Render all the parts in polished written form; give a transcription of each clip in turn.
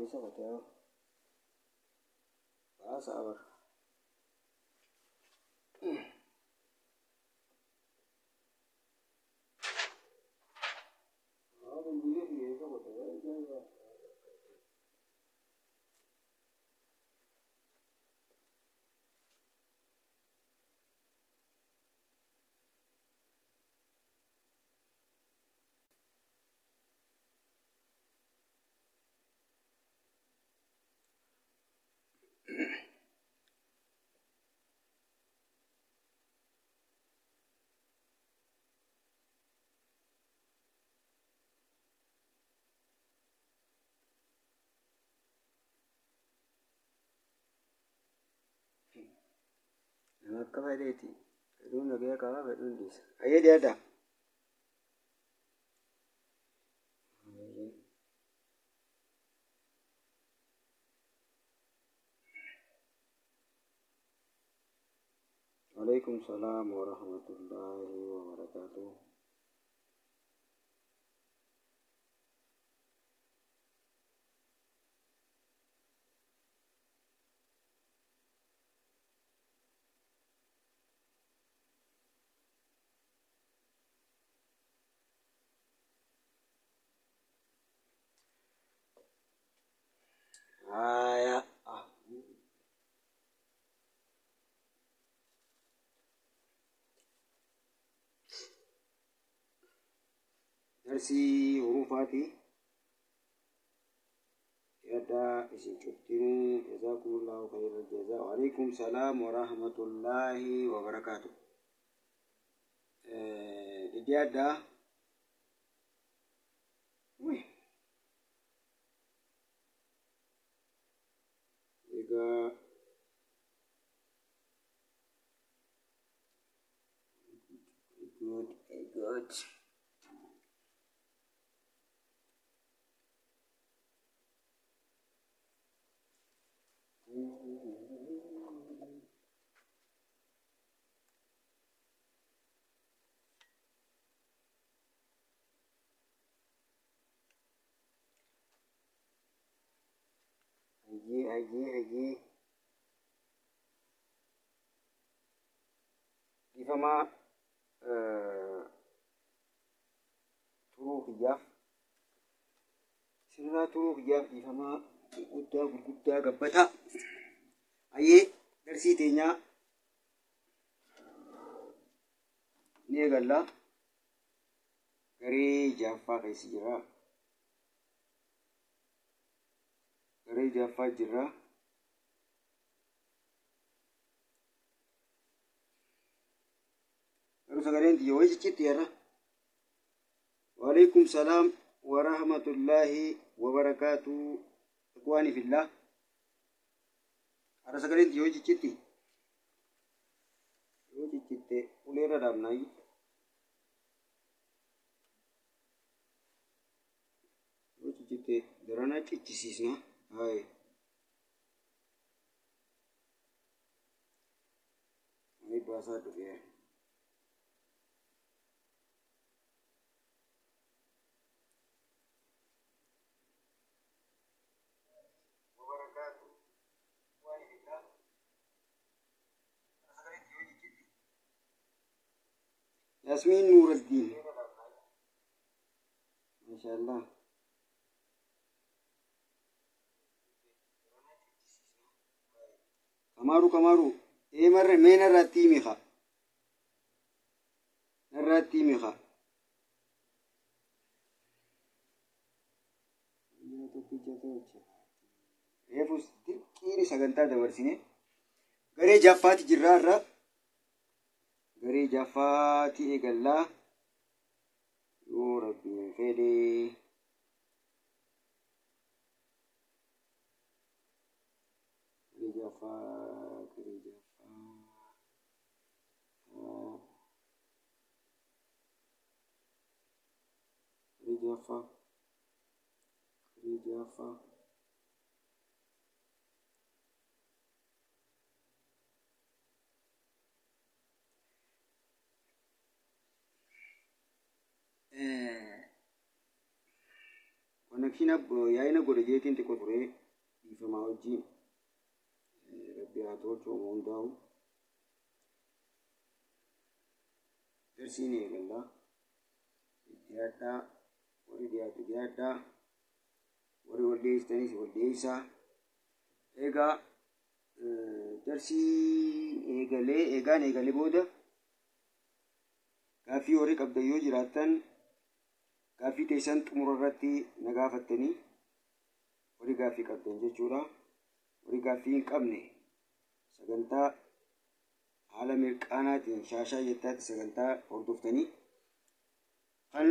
bisa katanya bahasa apa? Oh, beli dia itu katanya. Akka fayyadeeti. Fedhuun nagaya qaba, fedhuun dhiisa. Fayyadee adda. Waalaikum salam warahmatullahi wabarakatuh. Ya. Darsi hurufaati. Ada isin cuftinuu jazakumullahu khairal jazaa. Waalaikum salam warahmatullahi wabarakatuh. Jadi ada. Wih. Juga good. Haji. Ifama turuu kiyyaaf. Sirraa turuu kiyyaaf ifama gurguddaa gabbataa. Ayyee darsii teenyaa ni eegalla. Garee jaaffaa keessa jira. Garee jaaffaa jira. Garuu sagaleen xiyya wayii cichitti yarra. Waalaikum salam warahmatullahi wabarakatuh. Ikhwani fillah. Ada sagaleen xiyya wayii cichitti. Yoo ciccitte uleerra dhaabnaayi. Yoo ciccitte daranaa cichisiisna. Hai. Ini bahasa tuh ya. Yasmin Nuruddin. Masyaallah. Kamaru. Marre mena rati miha. Narrati miha. Refus dirqini sagantaa dabarsine. Garee jaffaati jirraarra. Garee jaffaati eegallaa. Yoo rabbiin fedhe. Garee jaffa. Wana rakkina yaa'ina godhe jeetiin xiqqoo ture dhiifamaa wajjin rabbi haa tolchu hundaa'u darsiin eegallaa dhiyaadhaa warri dhiyaatu dhiyaadhaa warri waldeessistanis waldeessaa egaa darsii eegalee booda gaaffii warri qabdan yoo jiraattan gaaffii teessan xumura irratti na gaafattanii warri gaaffii qabdan jechuudha. Warri gaaffii hin qabne sagantaa haala mirqaanaatiin shaashaa jettaatti sagantaa hordoftanii kan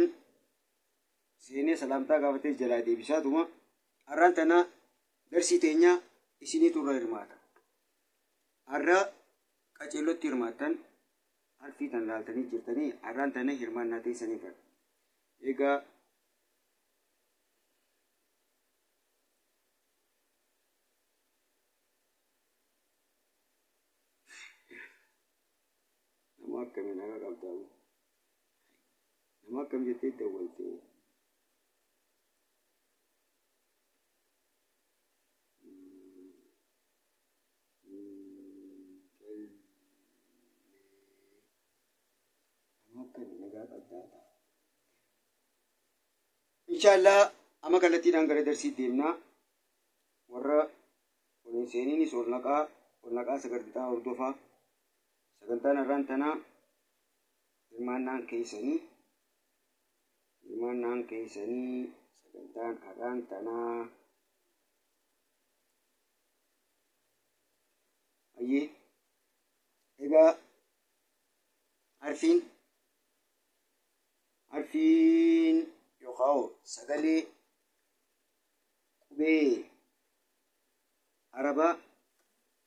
seenee salaamtaa gaafatee jalaa deebisaatuma har'aan tana darsii teenyaa isiniitu irra hirmaata. Har'a qaceellotti hirmaattan harfii tan laaltanii jirtanii har'aan tana hirmaannaa teessanii kan egaa nama akkamiin haqa qabdaamu nama akkam jettee dawwaltee Inshallah ama kallattiidhaan gara darsii deemnaa warra waliin seeniinis ol naqaa sagantaa hordofaa sagantaan har'aan tanaa hirmaannaan keessanii sagantaan har'aan tanaa ayyee egaa harfiin yookaan sagalee qubee arabaa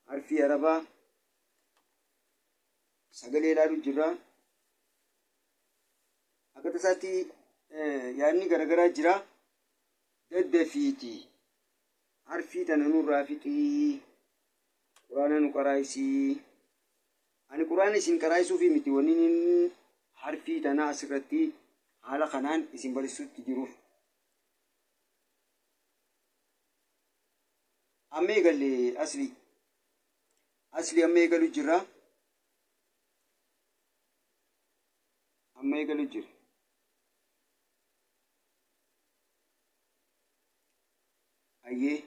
harfii arabaa sagalee ilaaluu jirra. Akka tasaatti yaadni garagaraa jira. Daddafiiti harfii tana nurraa fixii quraana nu qaraayisii. Ani quraana isin qaraayisuufi miti wanni harfii tana asirratti haala kanaan isin barsiisutti jiruuf. Amma eegalee asli amma eegalu jirra. Amma eegalu jira. Ayyee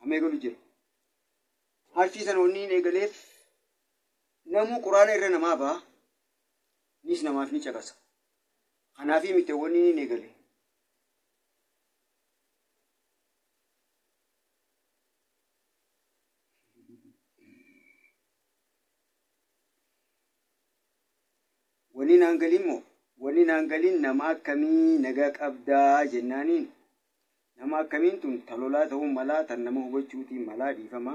amma eegalu jira. Harfii sana wanni hin eegaleef namuu quraana irra namaa ba'a. Nis namaaf ni caqasa. Kanaafi miti wanni hin eegale. Wanni naangalin nama akkamii nagaa qabdaa jennaaniin nama akkamiin tun talolaa ta'uu malaa tan nama hubachuutiin malaa dhiifama.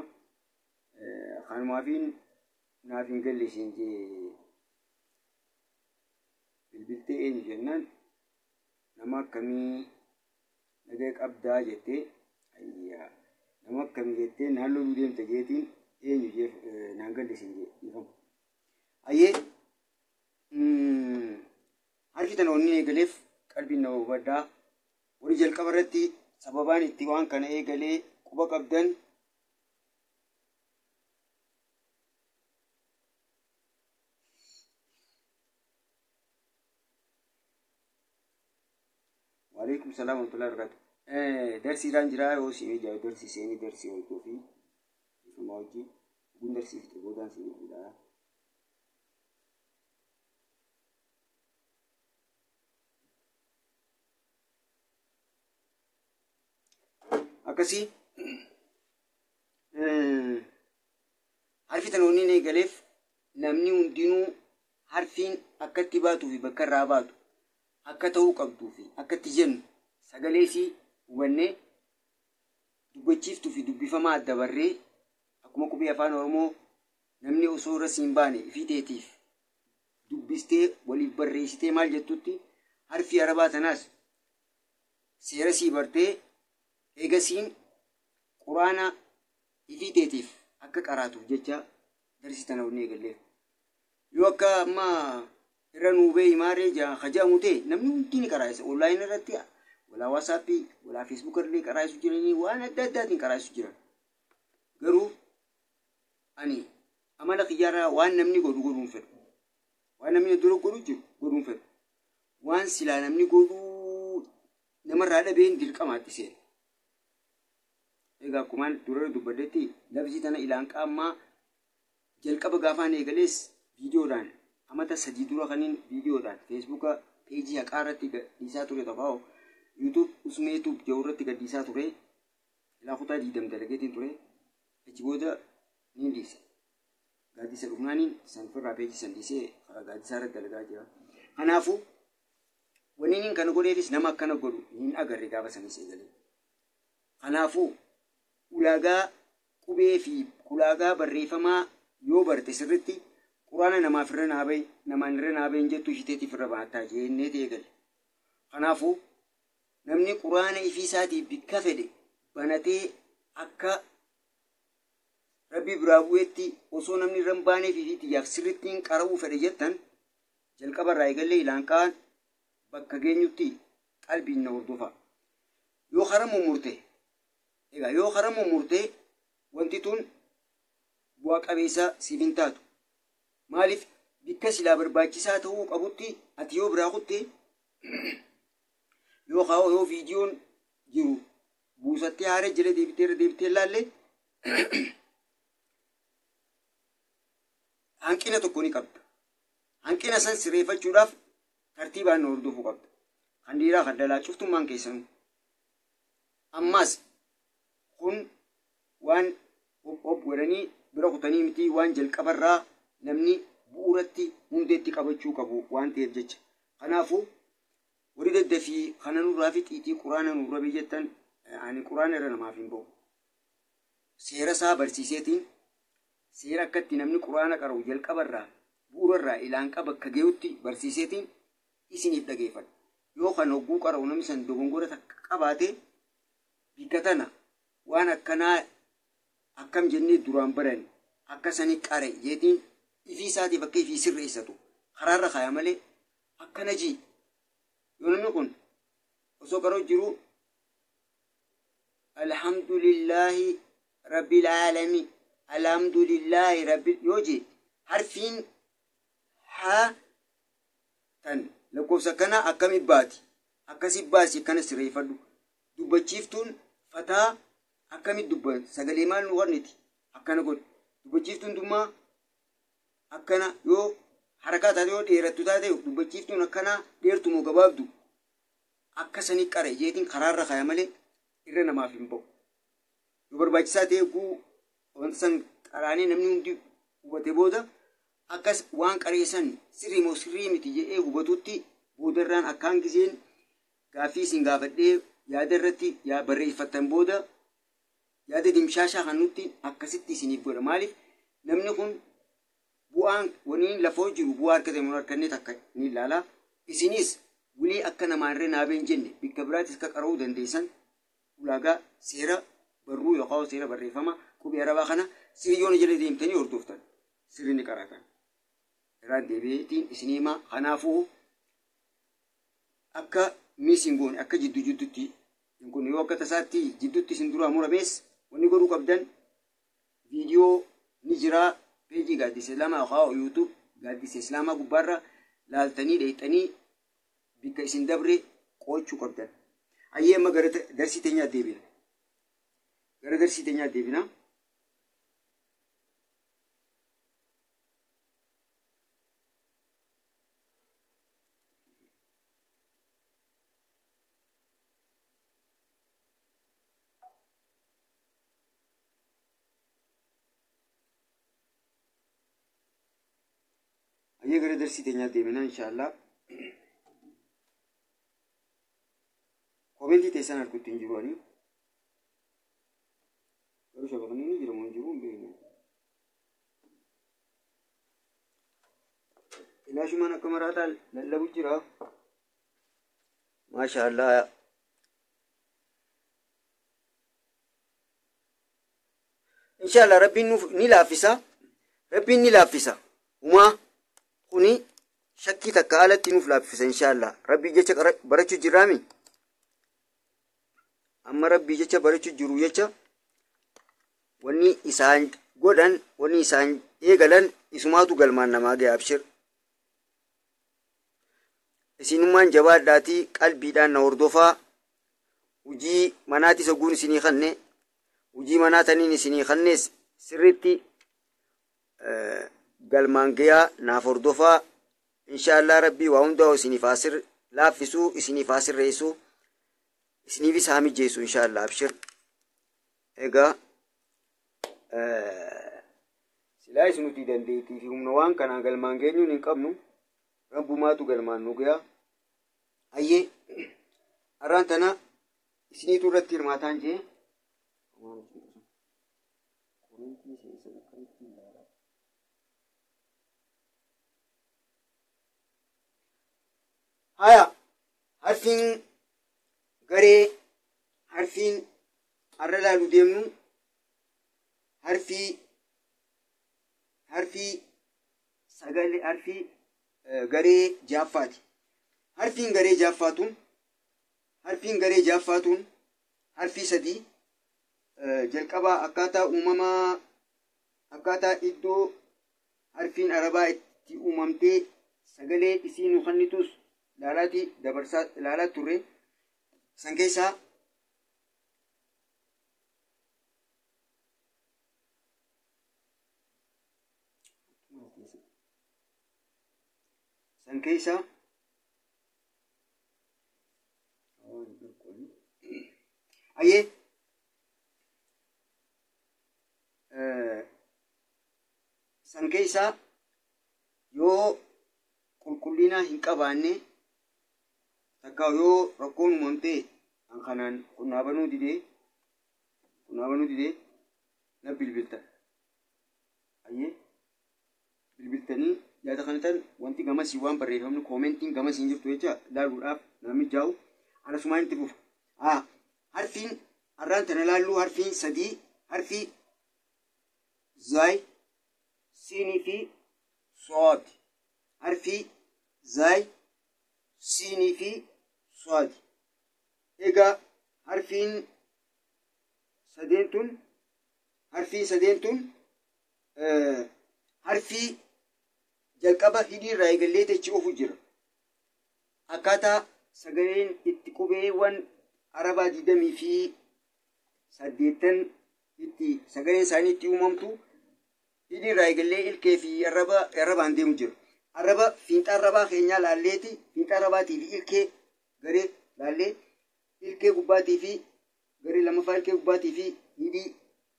Kanumaafiin naaf hin galle isheen bilbiltee eenyu jennaan nama akkamii nagaa qabdaa jettee ayyaa nama akkamii jettee naannoo nu deemta jeetiin eenyu jeef naan galle isheen dhiifama. Ayyee harfi tana wanni eegaleef qalbiin nama hubadhaa. Warri jalqaba irratti sababaan itti waan kana eegalee quba qabdan Waalaikum salaam wa rahmatullahi wa barakatuh. Darsiidhaan jiraa yoo siin ijaaru darsii seenii darsii hojii fi ifuma hojii gun darsiifte boodaan siin fuudhaa. Akkasii harfi tan wanni eegaleef namni hundinuu harfiin akkatti baatuu fi bakka irraa baatu akka ta'uu qabduu fi akkatti jennu sagalee isii hubannee dubbachiiftuu fi dubbifamaa adda barree akkuma qubee afaan Oromoo namni osoo irra siin baane ifiteetiif dubbistee waliif barreessitee maal jettutti harfi arabaa tanaas seera sii bartee eegasiin quraana ifiteetiif akka qaraatuuf jecha darsii tana wanni eegalleef. Yoo akka amma irra nuubee himaaree jaa kajaamute namni hundi ni qaraayisa online irratti wala WhatsApp wala Facebook irratti qaraayisu jiranii waan adda addaatiin qaraayisu jiran garuu ani amala xiyyaara waan namni godhuun fedhu waan namni dura godhu jiru godhuun fedhu waan silaa namni godhu namarraa dhabeen dirqamaatti seena. Egaa kumaan dura dubbadetti labsii tana ilaan qaamaa jalqaba gaafaan eegalees viidiyoodhaan amata 3 dura kaniin viidiyoodhaan Facebook peejii haqaa irratti gadhiisaa ture ta'uu YouTube usuma YouTube jawurratti gadhiisaa ture ilaa kutaa 20 dalageetiin ture achi booda ni dhiise. Gaaddisa dhufnaaniin sanfirraa peejii san dhiisee karaa gaaddisaa irratti dalagaa jira. Kanaafuu wanni kana godheefis nama akkana godhu hin agarre gaafa sanis eegalee. Kanaafuu ulaagaa qubee fi ulaagaa barreeffamaa yoo barte sirriitti quraana namaaf irra naabee namaan irra naabeen jettu ishiteetiif irra baataa jennee eegale. Kanaafuu namni quraana ifii isaatiif bikka fedhe banatee akka rabbi biraa bu'eetti osoo namni irra hin baaneef ifiitiyaaf sirriittiin qara'uu fedhe jettan jalqaba irraa eegalee ilaan kaan bakka geenyutti qalbiin na hordofa. Yoo haramu murte egaa yoo haramu murte wanti tun bu'aa qabeessa siif hin taatu. Maaliif bikka silaa barbaachisaa ta'uu qabutti ati yoo biraa kutte yoo viidiyoon jiru buusattee haara jala deebitee laalle hanqina tokko ni qabda. Hanqina san sirreeffachuudhaaf tartiibaan na hordofuu qabda. Kan dhiiraa kan dhalaa cuftummaan keessanuu. Ammas kun waan godhanii bira kutanii miti waan jalqabarraa namni bu'uuratti hundeetti qabachuu qabu waan ta'eef jecha. Kanaafuu warri daddafii kana nurraa fi xiixii quraana nurra biyyattan ani quraana irra namaaf hin ba'u. Seera isaa barsiiseetiin seera akkatti namni quraana qara'u jalqabarraa bu'uurarraa ilaan qaba akka geeyutti barsiiseetiin isiniif dhageeffadha. Yoo kan hogguu qara'u namni san dogongora takka qabaate bikka tana waan akkanaa akkam jennee duraan baran akkasanii qare jeetiin ifii isaatiif akka ifii sirreessatu karaarra kaaya malee akkana jii yoo namni kun osoo qara'u jiru alhamdulillahi rabbil aalamiin alhamdulillahi rabbil yoo jee harfiin haa tan lakkoofsa kana akkami baati akkasi baasi akkana sirreeffadhu dubbachiiftuun fataa akkami dubban sagalee maal nu qorniti akkana godhu dubbachiiftuun dummaa akkana yoo harakaa taate yoo dheerattu taate dubbachiiftuun akkana dheertu moo gabaabdu akkasanii qare jeetiin karaarra kaaya malee irra namaaf hin ba'u. Yoo barbaachisaa ta'e guu wanta san qaraanii namni hundi hubate booda akkas waan qareessan sirrii moo sirrii miti jedhee hubatutti boodarraan akkaan giseen gaaffii isin gaafadhee yaada irratti yaa barreeffattan booda yaada dimshaashaa kan nutti akkasitti isiniif godha. Maaliif namni kun bu'aan waniin lafoo jiru bu'aa harkate moo harkanne takka ni ilaala. Isinis wulii akka namaan irra naabeen jenne bikka biraattis akka qara'uu dandeessan ulaagaa seera barruu yookaan seera barreeffama qubee arabaa kana sirriyoon jala deemtanii hordoftan sirri ni qaratan. Irraan deebiitiin isinii himaa kanaafuu akka miisingoon akka jidduutti kun yoo akka tasaatti jidduutti isin duraa muramees wanni godhuu qabdan viidiyoo ni jira peejii gaaddisa islaamaa yookaan YouTube gaaddisa islaamaa gubbaarra laaltanii dheexanii bikka isin dabre qo'achuu qabdan. Ayyee amma gara darsii teenyaa deebina. Gara darsii teenyaa deebina. Ayyee gara darsii teenyaa deebina inshaallah. Komentii teessan arguutti hin jiru ani. Garuu shabaqni ni jira moo hin jiru hin beekne. Ilaashumaan akka maraataa lallabu jira. Maashaallah. Inshaallah rabbiin ni laaffisa. Rabbiin ni laaffisa. Umaa kuni shakkii takka alatti nuuf laaffisa inshaallah. Rabbii jecha barachuu jirraami. Amma rabbii jecha barachuu jiru jecha wanni isaan godhan, wanni isaan eegalan isumaatu galmaan namaa ga'e. Abshir. Isinummaan jabaadhaatii qalbiidhaan na hordofaa. Hujii manaati saguun isinii kanne. Hujii manaa taniin isinii kannees sirriitti galmaan ga'aa naaf hordofaa. Inshaallah rabbii waa hundaa isiniif asir laaffisuu, isiniif asirreessuu, isiniifis haa mijeessu inshaallah. Abshir. Egaa silaa isinuti dandeettii fi humna waan kanaa galmaan geenyuun hin qabnu. Rabbumaatu galmaan nu ga'a. Ayyee har'aan tana isiniitu irratti hirmaataan jee. Haya harfiin garee harfiin har'a laalu deemnu harfii sagalee harfii garee jaaffaati. Harfiin garee jaaffaatuun harfii sadii jalqabaa akkaataa uumamaa akkaataa iddoo harfiin arabaa itti uumamtee sagalee isii nu kennitus ilaalaati dabarsaa ilaalaa turre. San keessaa ayyee san keessaa yoo qulqullina hin qabaanne takka yoo rakkoon uumamtee kanaan qonnaa banuu didee na bilbiltan. Ayyee bilbiltanii yaada kanatan wanti gamasii waan barreeffamni koomentiin gamasiin jirtu jecha ilaaluudhaaf namni jaa'u anasumaan itti fufa. Harfiin har'aan tana ilaalluu harfiin sadii harfii zaay siinii fi so'aati. Harfii zaay siinii fi so'aati. Egaa harfiin sadeen tun harfii jalqaba hidhii irraa eegallee techi ofu jira. Akkaataa sagaleen itti qubeewwan arabaa 28 itti sagaleen isaanii itti uumamtu hidhii irraa eegallee ilkee fi arrabaan deemu jira. Arraba fiinxa arrabaa keenyaa laalleeti fiinxa arrabaatii fi ilkee garee laallee ilkee gubbaatii fi garee lamaffaa ilkee gubbaatii fi hidhii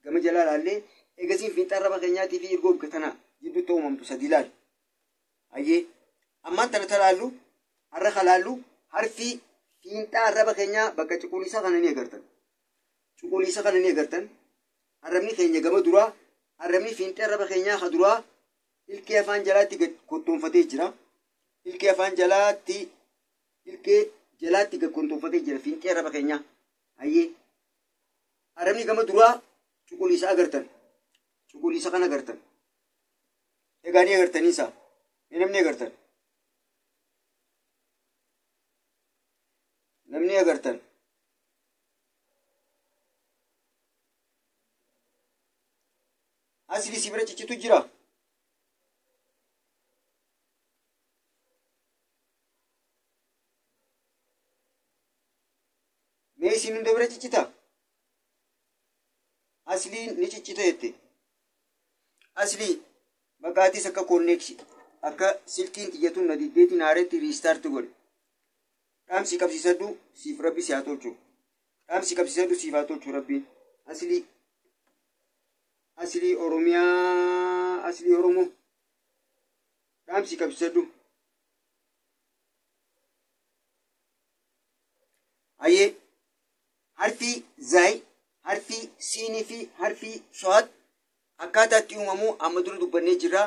gama jalaa laallee eegasiin fiinxa arraba keenyaatii fi irgoo bikkatanaa jidduutti uumamtu sadii laal. Ayyee ammaan tana talaallu har'a kalaallu harfii fiinxaa arraba keenyaa bakka cuquliisa kana ni agartan. Arrabni keenya gama duraa arrabni fiinxaa arraba keenyaa ka duraa ilkee afaan jalaatti gad kottoonfatee jira. Ilkee jalaatti gad kottoonfatee jira fiinxaa arraba keenyaa. Ayyee arrabni gama duraa cuquliisa agartan. Cuquliisa kana agartan. Egaa ni agartaniisa. Namni agartan. Asli si bira ciccitu jira. Mee isin hunda bira ciccita? Asli ni ciccita jette. Asli maqaatis akka konneeksi akka silkiin xiyyatuun na diddeetiin haaretti riistaarti godhe. Dhaamsi qabsiisadhu siif rabbi si haa tolchu. Dhaamsi qabsiisadhu siif haa tolchu rabbiin. Asli Oromiyaa asli Oromoo. Dhaamsi qabsiisadhu. Ayyee harfii zaay harfii siinii fi harfii so'aat akkaataa itti uumamuu amma dura dubbannee jirra.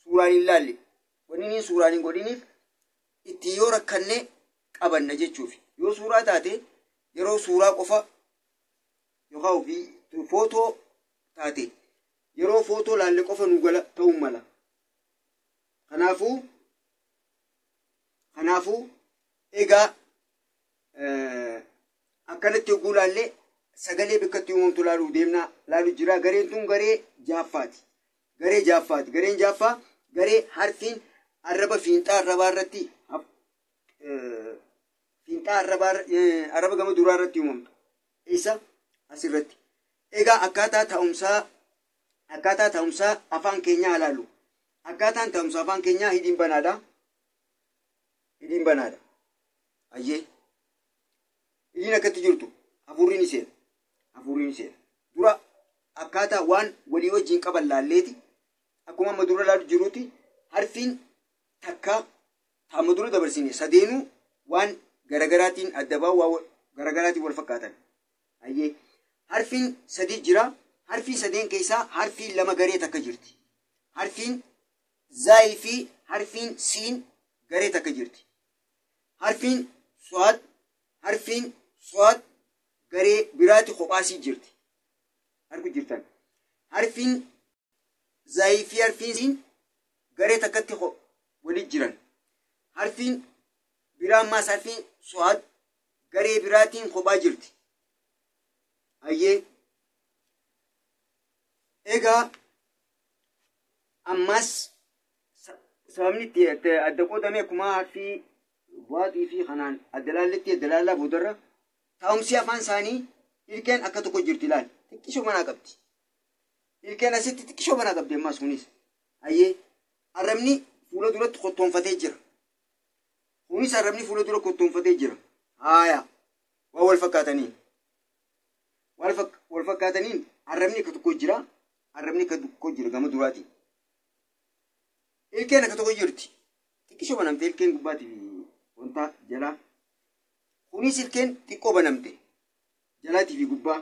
Suuraan hin laalle wanni suuraan hin godhiniif itti yoo rakkanne qabanna jechuufi. Yoo suuraa taate yeroo suuraa qofa yookaan ofii footoo taate yeroo footoo laalle qofa nu gala ta'uu mala. Kanaafuu Kanaafuu egaa akkanatti yogguu laallee sagalee bikkatti uumamtu laaluu deemnaa laaluu jira. Gareen tun garee jaaffaati. Garee jaaffaati. Gareen jaaffaa garee harfiin arraba fiinxaa arrabaa irratti fiinxaa arraba gama duraa irratti uumamtu. Isa asirratti. Egaa akkaataa ta'umsaa afaan keenyaa ilaallu. Akkaataan ta'umsa afaan keenyaa hidhiin banaadha. Hidhiin banaadha. Ayyee. Hidhiin akkatti jirtu. Hafuurriin isheen. Hafuurriin isheen. Dura akkaataa waan walii wajjin qaban laalleeti. Akkuma amma dura laalu jiruuti. Harfiin takka taama dura dabarsine sadeenuu waan garagaraatiin adda baa'u waan garagaraatiin wal fakkaatan. Ayyee. Harfiin sadii jira. Harfiin sadeen keessaa harfiin lama garee takka jirti. Harfiin zaayii fi harfiin siin garee takka jirti. Harfiin suwaad garee biraati kophaasii jirti. Argu jirtan. Harfiin zaayii fi harfiin siin garee takkatti walitti jiran. Harfiin biraa ammaas harfiin suwaad garee biraatiin kophaa jirti. Ayyee. Egaa ammas sababni itti adda qoodame akkuma harfii bu'aatii fi kanaan adda laalletti adda laallaa boodarra taa'umsi afaan isaanii ilkeen akka tokko jirti ilaali. Xiqqishoo manaa qabdi. Ilkeen asitti xiqqishoo manaa qabdi ammas kunis. Ayyee. Arrabni fuula duratti kottoonfatee jira. Kunis arrabni fuula dura kottoonfatee jira. Haaya. Waan wal fakkaataniin. Wal fakkaataniin arrabni akka tokko jira. Arrabni akka tokko jira gama duraati. Ilkeen akka tokko jirti. Xiqqishoo banamte ilkeen gubbaati wanta jalaa. Kunis ilkeen xiqqoo banamte jalaatii fi gubbaa.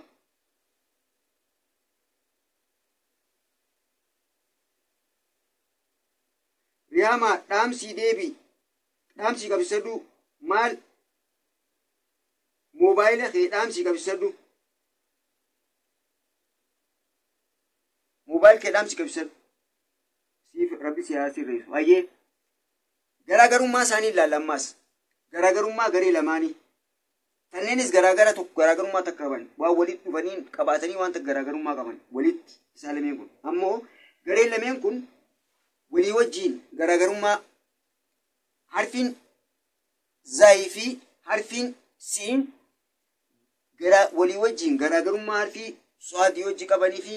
Riyaamaa dhaamsii deebii. Dhaamsii qabsadhu maal moobaayila kee dhaamsii qabsadhu. Moobaayil kee dhaamsii qabsadhu. Rabbi siyaasii reessu. Ayyee. Garaagarummaa isaanii ilaalla ammaas. Garaagarummaa garee lamaanii. Kanneenis garaagarummaa takka qaban. Waan walitti dhufanii qabaatanii wanta garaagarummaa qaban. Walitti isaa lameen kun. Ammoo gareen lameen kun walii wajjiin garaagarummaa harfiin zaayii fi harfiin siin walii wajjiin garaagarummaa harfii suwaadii wajji qabanii fi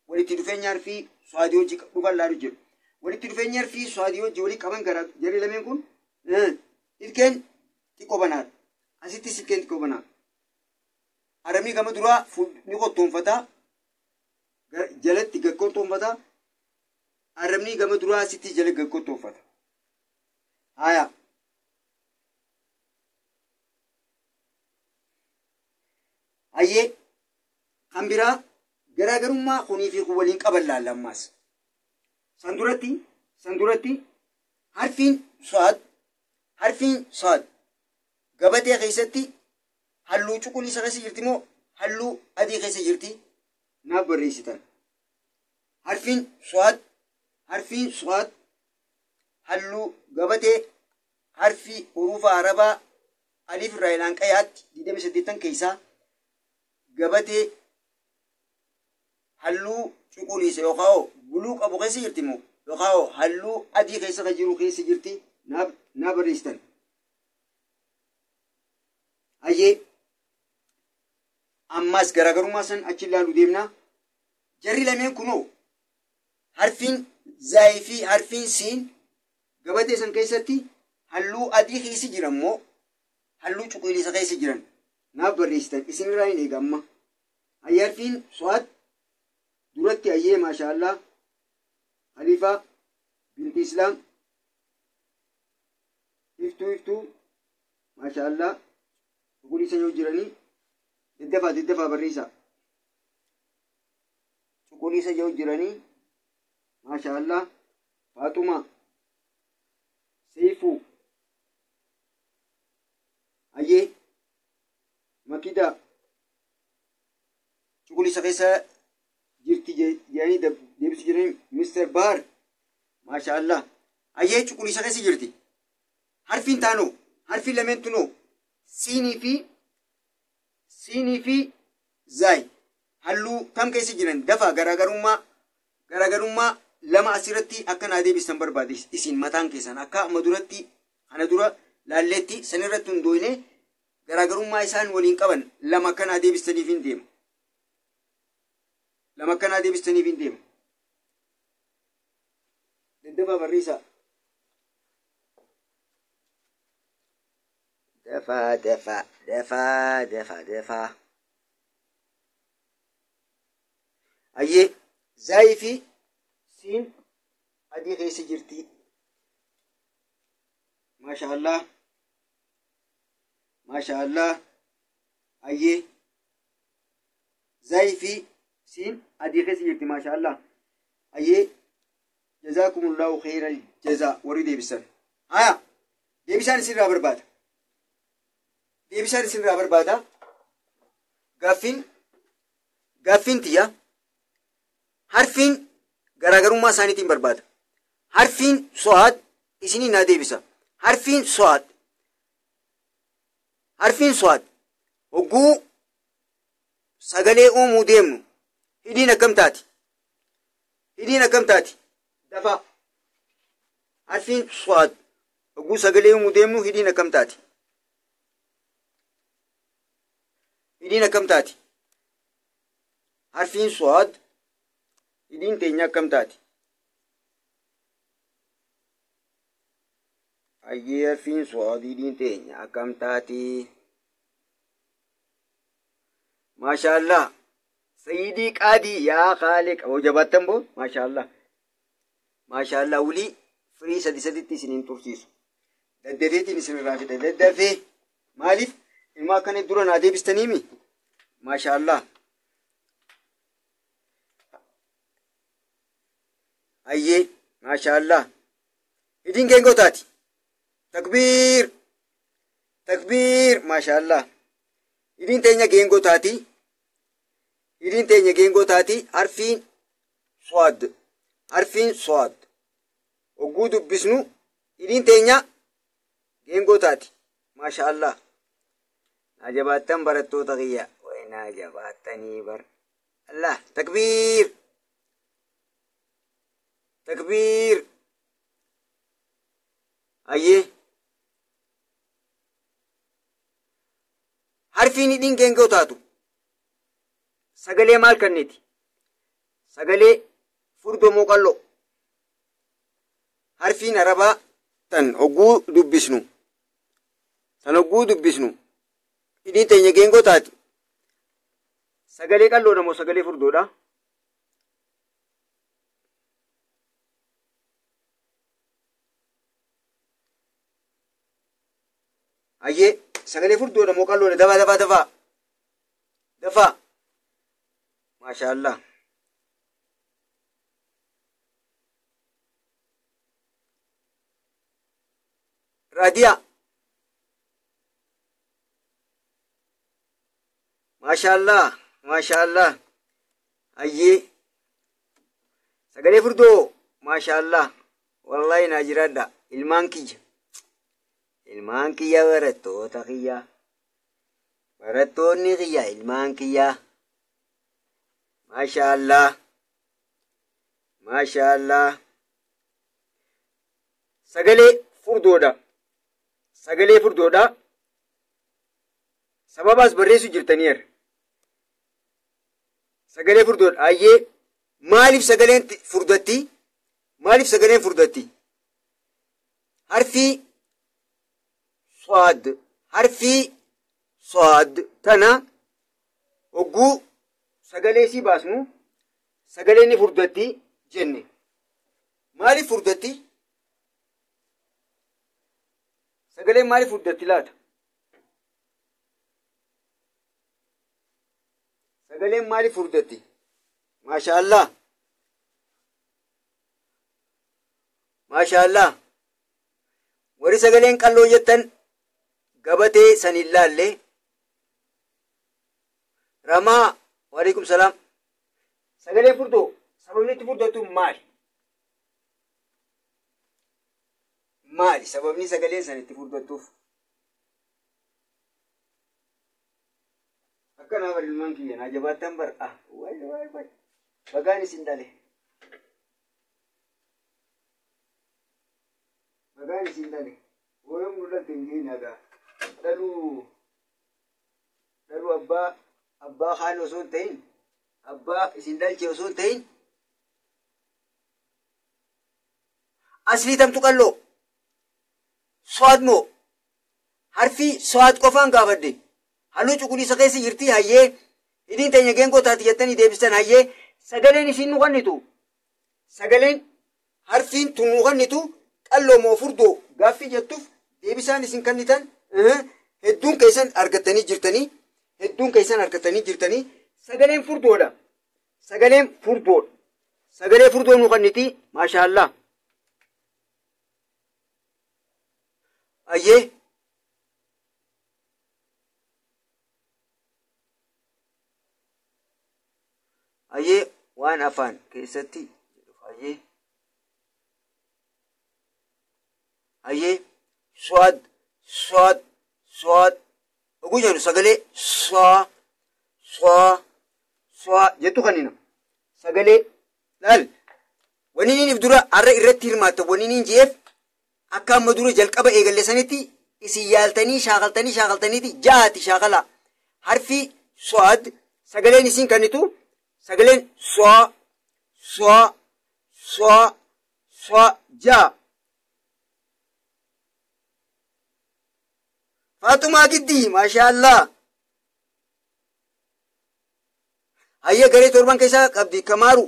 walitti dhufeenya harfii suwaadii wajji dhufan laalu jiru. Walitti dhufeenya harfii suwaadii wajji walii qaban jarri lameen kun ilkeen xiqqoo banaadha. Asittis ilkeen xiqqoo banaadha. Arrabni gama duraa ni kottoonfataa. Jalatti gad kottoonfataa. Arrabni gama duraa asitti jala gad kottoonfata. Haaya. Ayyee. Kan biraa garaagarummaa kunii fi kun waliin qaban laalla ammaas. San duratti harfiin suwaad gabatee keessatti halluu cuquliisa keessa jirti moo halluu adii keessa jirti? Naaf barreessitan. Harfiin suwaad halluu gabatee harfii hurufa arabaa alif irraa ilaan qayaatti 28 keessaa gabatee halluu cuquliisa yookaan buluu qabu keessa jirti moo yookaan halluu adii keessa jiru keessa jirti? Naaf barreessitan. Ayyee. Ammas garaagarummaa san achi ilaaluu deemnaa. Jarri lameen kunoo harfiin zaayii fi harfiin siin gabatee san keessatti halluu adii keessa jiran moo halluu cuquliisa keessa jiran? Naaf barreessitan. Isinirraa hin eegamma. Ayyee harfiin suwaad duratti ayyee maashaallah Khaliifaa binti Islaam iftuu maashaallah cuquliisa yoo jiranii diddafaa barreessaa. Cuquliisa yoo jiranii maashaallah Faaxumaa Seifuu ayyee Makidaa cuquliisa keessa jirti jedhanii deebisu jiranii Mr. Baar maashaallah ayyee cuquliisa keessa jirti. harfiin taanoo harfiin lameentu noo siinii fi zaay halluu kam keessa jiran dafa garaagarummaa lama asirratti akka naa deebistan barbaade isin mataan keessan akka amma duratti ana dura laalleetti sanirratti hundooyne garaagarummaa isaan waliin qaban lama akka naa deebistaniif hin deema. Daddafaa barreessaa. Dafaa. Ayyee zaayii fi siin adii keessa jirti. Maashaallah. Ayyee zaayii fi siin adii keessa jirti. Maashaallah. Ayyee jazaakumullahu khayral jazaa warri deebisan. Haya deebisaan isinirraa barbaada. Gaaffiin tiyya harfiin garaagarummaa isaaniitiin barbaada. Harfiin so'aad isinii naa deebisa. Harfiin so'aad hogguu sagalee uumuu deemnu hidhiin akkam taati? Dafaa. Harfiin so'aad hogguu sagalee uumuu deemnu hidhiin akkam taati? Harfiin so'aad hidhiin teenya akkam taati? Ayyee harfiin so'aad hidhiin teenya akkam taati? Maashaallah. Sayyidii qaadii yaa Khaaliq hoo jabaattan boo maashaallah wulii firii saditti isiniin tursiisu. Daddafeetiin isinirraa fida daddafee maaliif ilmaa akkana dura naa deebistaniimi? Maashaallah. Ayyee maashaallah. Hidhiin geengoo taati. Takbiir maashaallah. Hidhiin teenya geengoo taati. Harfiin so'aad hogguu dubbisnu hidhiin teenya geengoo taati. Maashaallah. Naa jabaattan barattoota kiyya. Naa jabaattanii bar. Allah takbiir. Ayyee. Harfiin hidhiin geengoo taatu sagalee maal kanneeti? Sagalee furdoo moo qalloo? Harfiin arabaa tan hogguu dubbisnu hidhiin teenya geengoo taati. Sagalee qalloodha moo sagalee furdoodha? Ayyee sagalee furdoodha moo qalloodha? Dafaa. Maashaallah. Raadiyaa. Maashaallah. Ayyee sagalee furdoo maashaallah. Wallahi naa jiraadha ilmaan kiyya barattoonni kiyya ilmaan kiyya. Maashaallah. Sagalee furdoodha. Sababaas barreessu jirtaniir. Sagalee furdoodha. Ayyee maaliif sagaleen furdatti? Harfii so'aad tana hogguu sagalee sii baasnu sagaleen ni furdatti jenne. Maaliif furdatti? Sagaleen maaliif furdatti laata? Sagaleen maaliif furdatti? Maashaallah. Warri sagaleen qalloo jettan gabatee san hin laalle. Ramaa waalaikum salaam. Sagalee furdoo sababni itti furdatu maali? maali sababni sagaleen san itti furdattuuf? Akkana bar ilmaan kiyya naa jabaattan bar way bagaan isin dhale. Bagaan isin dhale. Woyom mul'atte hin geenyagaa. Dhaluu abbaa haan osoo hin ta'in abbaa isin dhalche osoo hin ta'in asli tamtu qalloo so'aat moo harfi so'aat qofaan gaafadde halluu cuquliisa keessa jirti hayyee hidhiin teenya geengoo taati jettanii deebistan hayyee sagaleen isin nu kannitu sagaleen harfiin tun nu kannitu qalloo moo furdoo gaaffii jettuuf deebisaan isin kannitan hedduun keessan argattanii jirtanii sagaleen furdoodha. Sagalee furdoo nu kanniti maashaallah. Ayyee waan afaan keessatti ayyee so'aat oguu jedhu sagalee so'aa jettu kanina sagalee laal waniniif dura har'a irratti hirmaatta waniniin jeef akka amma dura jalqaba eegalle sanitti isin yaaltanii shaakaltaniiti jaati shaakala harfi so'aad sagaleen isin kannitu sagaleen so'aa jaa Faatumaa Giddii maashaallah. Hayyee garee torban keessaa qabdi Kamaaru.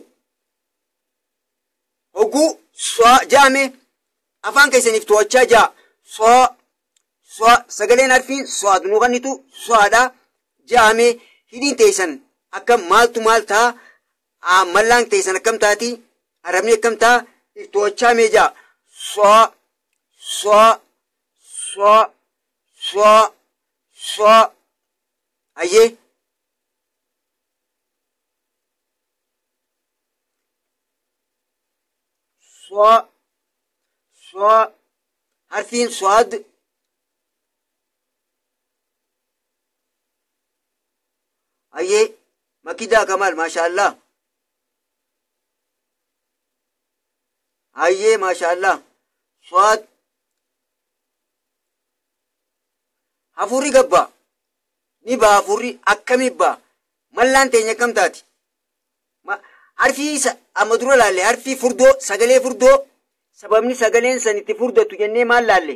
Hogguu so'aa jaame afaan keessaniif to'achaa jaa so'aa sagaleen harfiin so'aatu nu kannitu so'aadha jaame hidhiin teessan akkam maaltu maal ta'a mallaan teessan akkam taati arabni akkam ta'a to'achaa mee jaa so'aa ayyee so'aa harfiin so'aad ayyee makidaa Kamal maashaallah ayyee maashaallah so'aad Hafurri gabbaa ni baa hafurri akkamii baa mallaan teenya akkam taati harfii amma dura laalle harfii furdoo sagalee furdoo sababni sagaleen san itti furdatu jennee maal laalle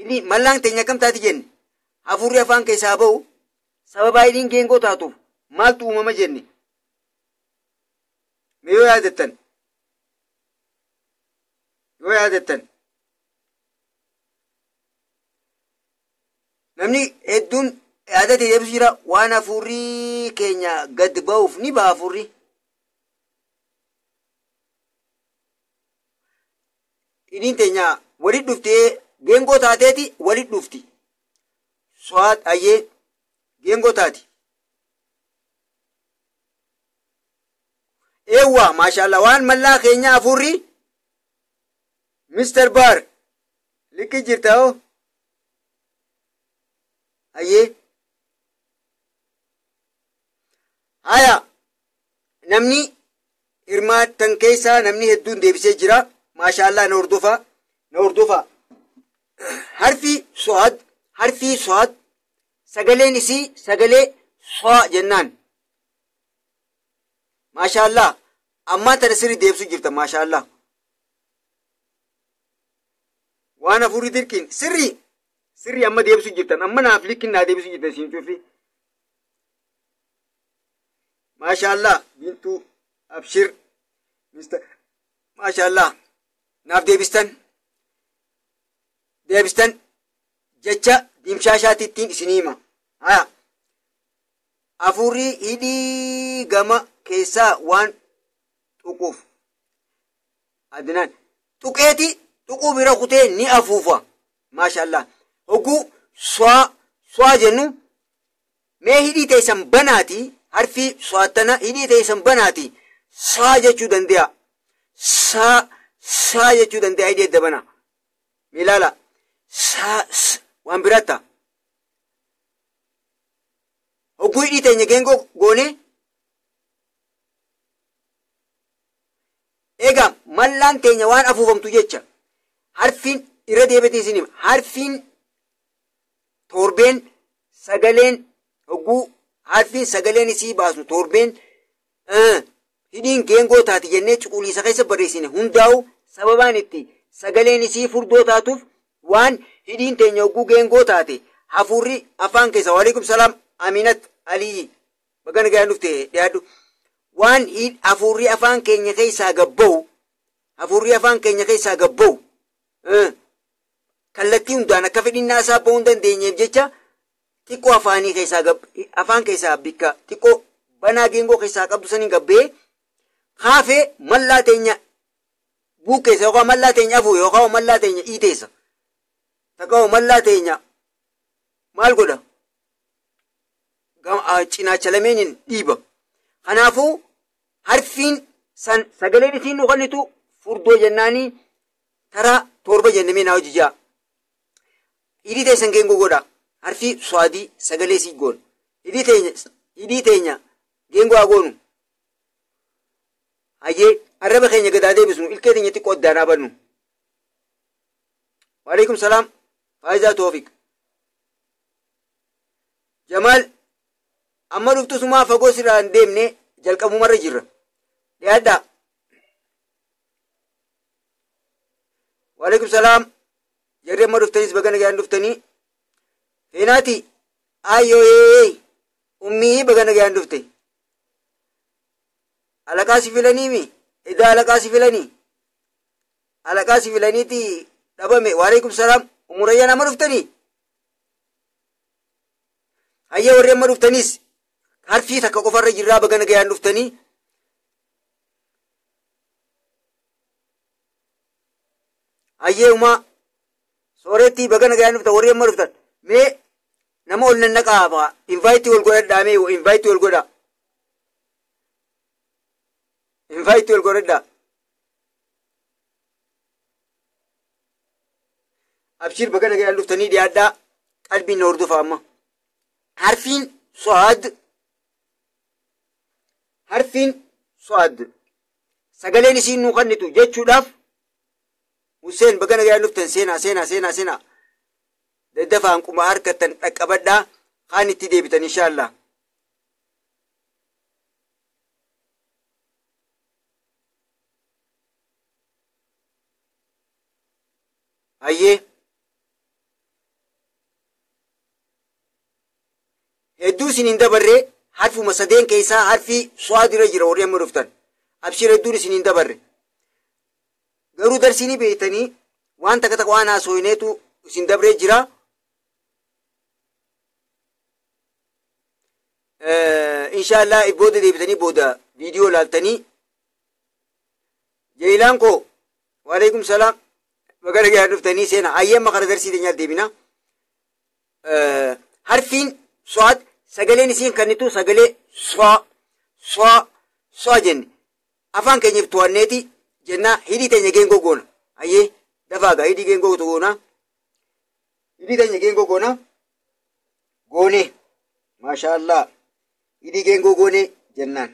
inni mallaan teenya akkam taati jenne hafurri afaan keessaa ba'u sababaa hidhiin geengoo taatuuf maaltu uumama jenne yoo yaadattan namni hedduun yaadate deebisu jira waan hafurri keenya gad ba'uuf ni ba'a hafurri hidhiin teenya walit dhuftee geengoo taateeti walit dhufti so'aat ayyee geengoo taati eewwaa maashaallah waan mallaa keenya hafurri Mr. Bar likki jirta hoo ayyee haya namni hirmaattan keessaa namni hedduun deebisee jira maashaallah na hordofa harfi so'aad sagaleen isii sagalee so'aa jennaan maashaallah ammaa tana sirri deebisu jirta maashaallah waan hafurri dirqiin sirri amma deebisu jirtan amma naaf likkin naa deebisu jirtan siin cufi maashaallah bintu abshir maashaallah naaf deebistan jecha dimshaashaatittiin isinii hima haya hafurri hidhii gama keessaa waan tuquuf adinaan tuquu bira kutee ni afuufa maashaallah hogguu so'aa jennu mee hidhii teessan banaati harfi so'attana hidhii teessan banaati saa jechuu danda'a saa jechuu danda'a hidhii edda bana milala waan biratta hogguu hidhii teenya geengoo goone egaa mallaan teenya waan afuufamtu jecha harfiin irra deebitee isin hima harfiin torbeen sagaleen hogguu harfiin sagaleen isii baasu torbeen hidhiin geengoo taati jennee cuquliisa keessa barreessine hundaa'u sababaan itti sagaleen isii furdoo taatuuf waan hidhiin teenya hogguu geengoo taate hafuurri afaan keessa waalaikum salaam aminat alii bagana gayaan dhufte dhiyaadhu waan hafuurri afaan keenya keessaa gabba'u hafuurri afaan keenya keessaa gabba'u kallattii hundaan akka fedhinnaa isaa ba'uu hin dandeenyeef jecha xiqqoo afaanii keessaa afaan keessaa bikka xiqqoo banaa geengoo keessaa qabdu saniin gabbee haafee mallaa teenya buukeessa yookaan mallaa teenya afuu yookaan mallaa teenya dhiiteessa takka mallaa teenya maal godha cinaacha lameeniin dhiiba kanaafuu harfiin san sagaleen isiin dhufannitu furdoo jennaanii taraa torba jennee naa hojii jaa hidhii teessan geengoo godha harfii swaadii sagalee sii goon hidhii teenya geengoo haa goonu hayyee arraba keenya gadaa deebisnu ilkee teenya xiqqoo addaanaa bannu waalaikum salaam faayizaa toofiq jamaal amma dhuftusumaa fagoo sirraan deemne jalqabumarra jirra dhiyaadhaa waalaikum salaam jarri amma dhuftanis bagana gayaan dhuftanii feenaati ayyooyee ummii bagana gayaan dhufte alaqaa si filaniimi idaa alaqaa si filanii alaqaa si filaniiti dhabame waalaikum salaam umurayyaan amma dhuftanii hayyee warri amma dhuftanis harfii takka qofarra jirraa bagana gayaan dhuftanii hayyee umaa sooretti bagana gayaan dhufta warri amma dhuftan mee nama ol nannaqaa invaayitii wal godhadhaa mee invaayitii wal godhaa invaayitii wal godhadhaa abshir bagana gayaan dhuftanii dhiyaadhaa qalbiin na hordofa amma harfiin so'aad sagaleen isiin nuu kennitu jechuudhaaf Hussein bagana gayaan dhuftan seenaa daddafaan quma harkattan dhaqqabadhaa kaan itti deebitan inshaallah hayyee hedduu isiniin dabarree harfuma sadeen keessaa harfii so'aad irra jira warri amma dhuftan abshir hedduun isiniin dabarre garuu darsiinii beeytanii waan takka waan haasooyineetu isin dabree jira inshaallah booda deebitanii booda viidiyoo laaltanii jeeyilaan koo waalaikum salaam bagana gayaan dhuftanii seena hayyemma kana darsii teenyaat deebina harfiin so'aad sagaleen isiin kennitu sagalee swaa jenne afaan keenyaaf to'anneeti jennaa hidhii teenya geengoo goona hayyee dafaagaa hidhii geengoo goona hidhii teenya geengoo goone maashaallah hidhii geengoo goone jennaan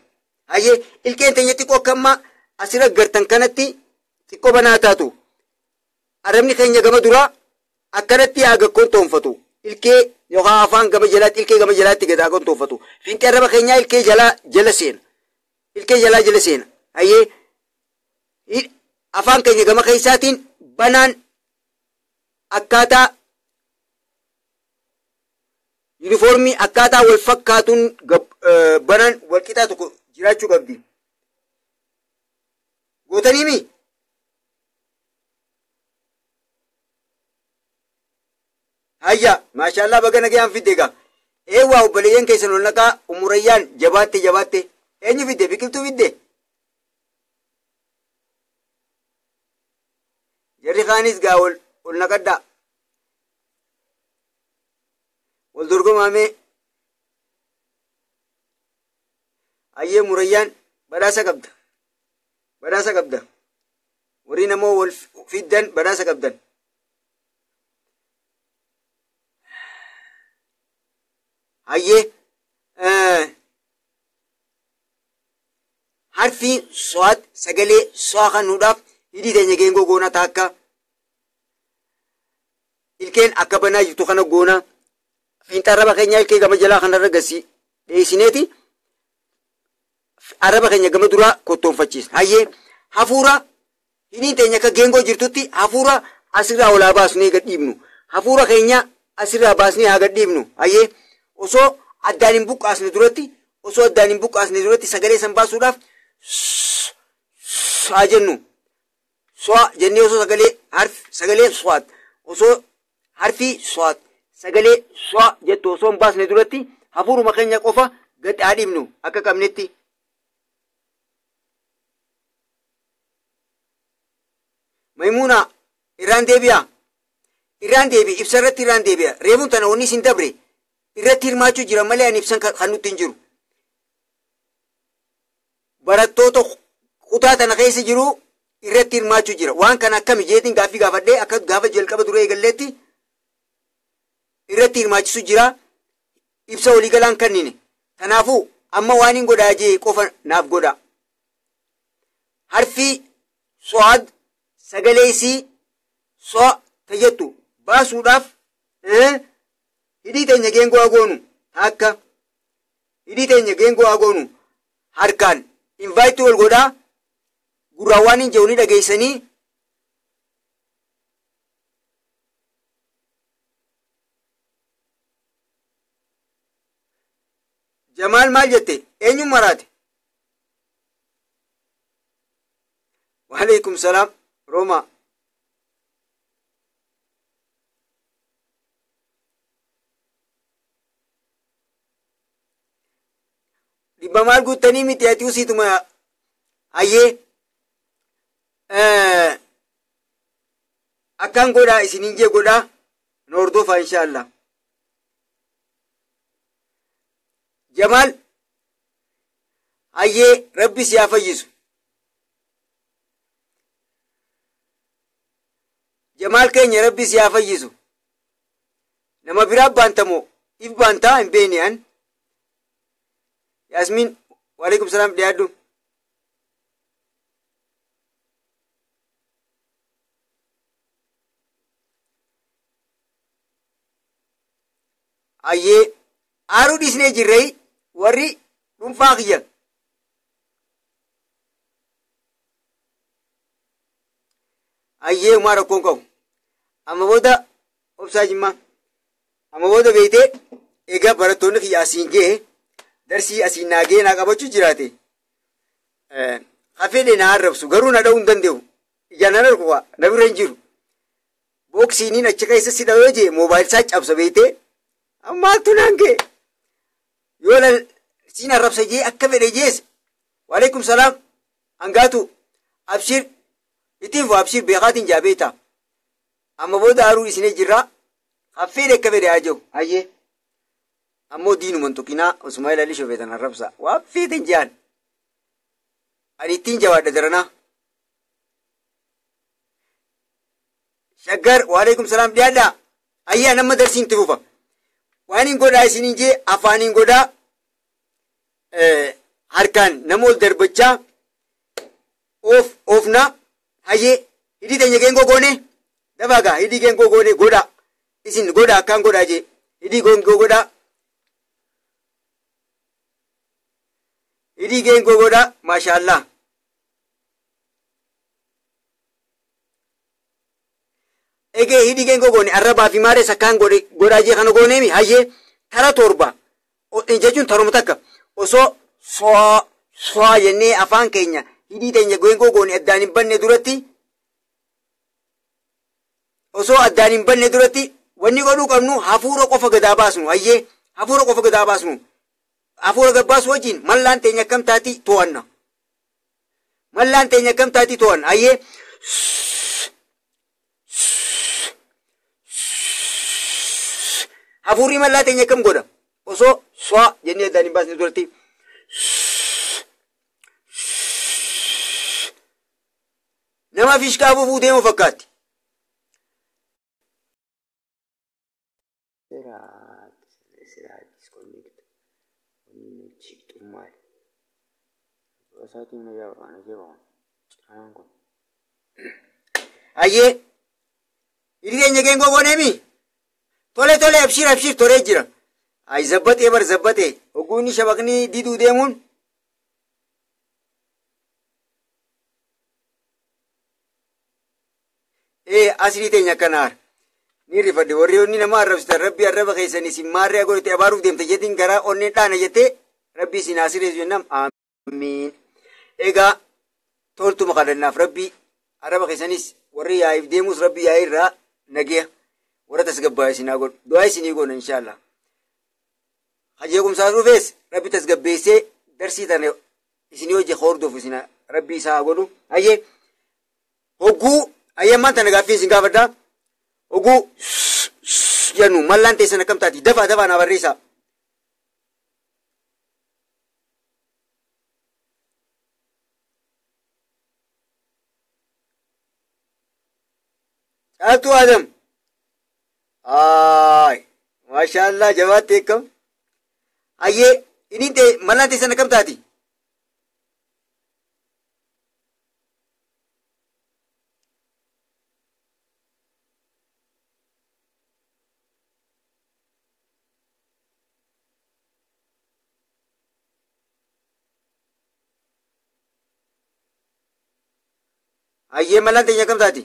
hayyee ilkeen teenya xiqqoo akkamma asirra gartan kanatti xiqqoo banaa taatu arrabni keenya gama duraa akkanatti haagakkoon toonfatu ilkee yookaan afaan gama jalaatti ilkee gama jalaatti gad haagakkoon toonfatu fiinxee arraba keenyaa ilkee jalaa jala seena hayyee afaan keenya gama keessaatiin banaan akkaataa yuunifoormii akkaataa wal fakkaatuun banaan wal qixaa tokko jiraachuu qabdi gootaniimi hayya maashaallah bagana gayaan fidde egaa eewwaa obboleeyyan keessan ol naqaa umurayyaan jabaatte eenyu fidde biqiltuu fidde jarri kaanis gaa ol naqadhaa wal dorgomaamee hayyee murayyaan badhaasa qabda warri namoo wal fiddan badhaasa qabdan hayyee harfi so'aat sagalee so'aa kannuudhaaf hidhii teenya geengoo goona taakka ilkeen akka banaa jirtu kana goona fiinxa arraba keenya ilkee gama jalaa kanarra gasii dheessineeti arraba keenya gama duraa kottoonfachiisna hayyee hafuura hidhiin teenya akka geengoo jirtutti hafuura asirraa olaa baasnee gad dhiibnu hafuura keenya asirraa baasnee haa gad dhiibnu hayyee osoo addaan hin buqqaasne duratti sagalee san baasuudhaaf haa jennu so'a jennee osoo sagalee so'aat osoo harfi so'aat sagalee so'a jettu osoo hin baasne duratti hafuuruma keenya qofa gad haa dhiibnu akka qabnetti. Maimuna irraan deebi'a ibsa irratti irraan deebi'a reebuun tana wanni isin dabre irratti hirmaachuu jira malee ani ibsan kan nutti hin jiru. Barattoota kutaa tana keessa jiru irratti hirmaachuu jira waan kana akkami jeetiin gaaffii gaafadhee akka gaafa jalqaba duree eegalleetti irratti hirmaachisuu jira ibsa waliigalaan kennine kanaafuu amma waan hin godhaa jee qofa naaf godha. Harfi so'aad sagalee isii so'a tayyattu baasuudhaaf hidhii teenya geengoo haa goonu harkaan invaayitii wal godhaa gurraan waan hin jehu ni dhageessanii Jamaal maal jette eenyuun maraate? Waalaikum salaam Roma. Dhibba maal guuttanii miti ati usiituma hayyee akkaan godhaa isiniin jee godhaa na hordofaa inshaallah. Jamaal hayyee rabbi si haa fayyisu. Jamaal keenya rabbi si haa fayyisu. Nama biraa baantamoo if baantaa hin beekne an. Yasmin waalaikum salaam dhiyaadhu. Hayyee aaruu dhiisnee jirree warri dhuunfaa kiyya. Hayyee umaa rakkoon qabu. Amma booda obsaa jimmaa. Amma booda beeytee egaa barattoonni kiyya asiin ga'e darsii asiin naagee naa qabachuu jiraate. Hafeedhe na arrabsu garuu na dha'uu hin danda'u. Ijaan nan argu na bira hin jiru. Booksiiniin achi keessa si dhawee jee moobaayilsaa cabsa beeytee ammaattu naan ga'e. Yoo siin arrabsa jee akka fedhe jees. Waalaikum salaam hangaatu abshir ittiin abshir beekaatiin jaabeeta. Amma booda aaruu isinee jirraa hafeedhe akka fedhe haa jiru. Hayyee ammoo diinuman tuqinaa osuma ilaalii shofeetan arrabsa waan feeten jaan. Ani ittiin jawaadha daranaa. Shaggar waalaikum salaam dhiyaadhaa. Ayyaa nama darsiin itti fufa. Waan hin godhaa isiniin jee afaaniin godhaa harkaan nama ol darbachaa oofnaa hayyee hidhii teenya geengoo goone dabaagaa hidhii geengoo goone godhaa isin godhaa akkaan godhaa jee hidhii geengoo godhaa hidhii geengoo godhaa maashaallah. Ege hidhii geengoo goone arrabaa fi maarees akkaan godhaa jee kana gooneemi hayyee tara torba jechuun taruma takka osoo so'aa jennee afaan keenya hidhii teenya geengoo goone addaan hin banne duratti osoo addaan hin banne duratti wanni godhuu qabnu hafuura qofa gadaa baasnu hayyee hafuura qofa gadaa baasnu hafuura gabbaasu wajjin mallaan teenya akkam taati to'anna mallaan teenya akkam taati to'anna hayyee hafuurri mallaa teenya akkam godha osoo so'aa jennee addaan hin baasne duratti nama fishkaa buufuu deemu fakkaatti. Citummaal. Wasaatiin na yaa'u ana jechuun ciraan kun. Ayyee hidhi keenya geengoo gooneemi. Tole tole abshir toree jira. Ay zabbatee bar zabbatee oguunni shabaqni diduu deemuun. Asrii teenya akkanaar. Ni rifadhe warri onni nama arrabsitan rabbi arraba keessanii isin maarree godhate abaaruuf deemte jettiin garaa onneen dhaana jettee rabbi isin asireessu jennaan amiin. Egaa toltuma kadhannaaf rabbi arraba keessanis warri yaa'iif deemus rabbi yaa'ii irraa nageya warra tasgabbaa'e isinaa godhu du'aa isinii goona inshaallah. Hajeequmsaa dhufees rabbi tasgabbeessee darsii tana isinii hojii hordofu isina rabbi isaa godhu. Ayyee hogguu ayyammaan tana gaaffii isin gaafadhaa. Oguu jennu mallaan teessan akkam taati dafaa naa barreessaa. Caaltuu Adam. Maashaallah jabaatti eekkam. Ayyee inni mallaan teessan akkam taati? Ayyee mallaan teenya akkam taati?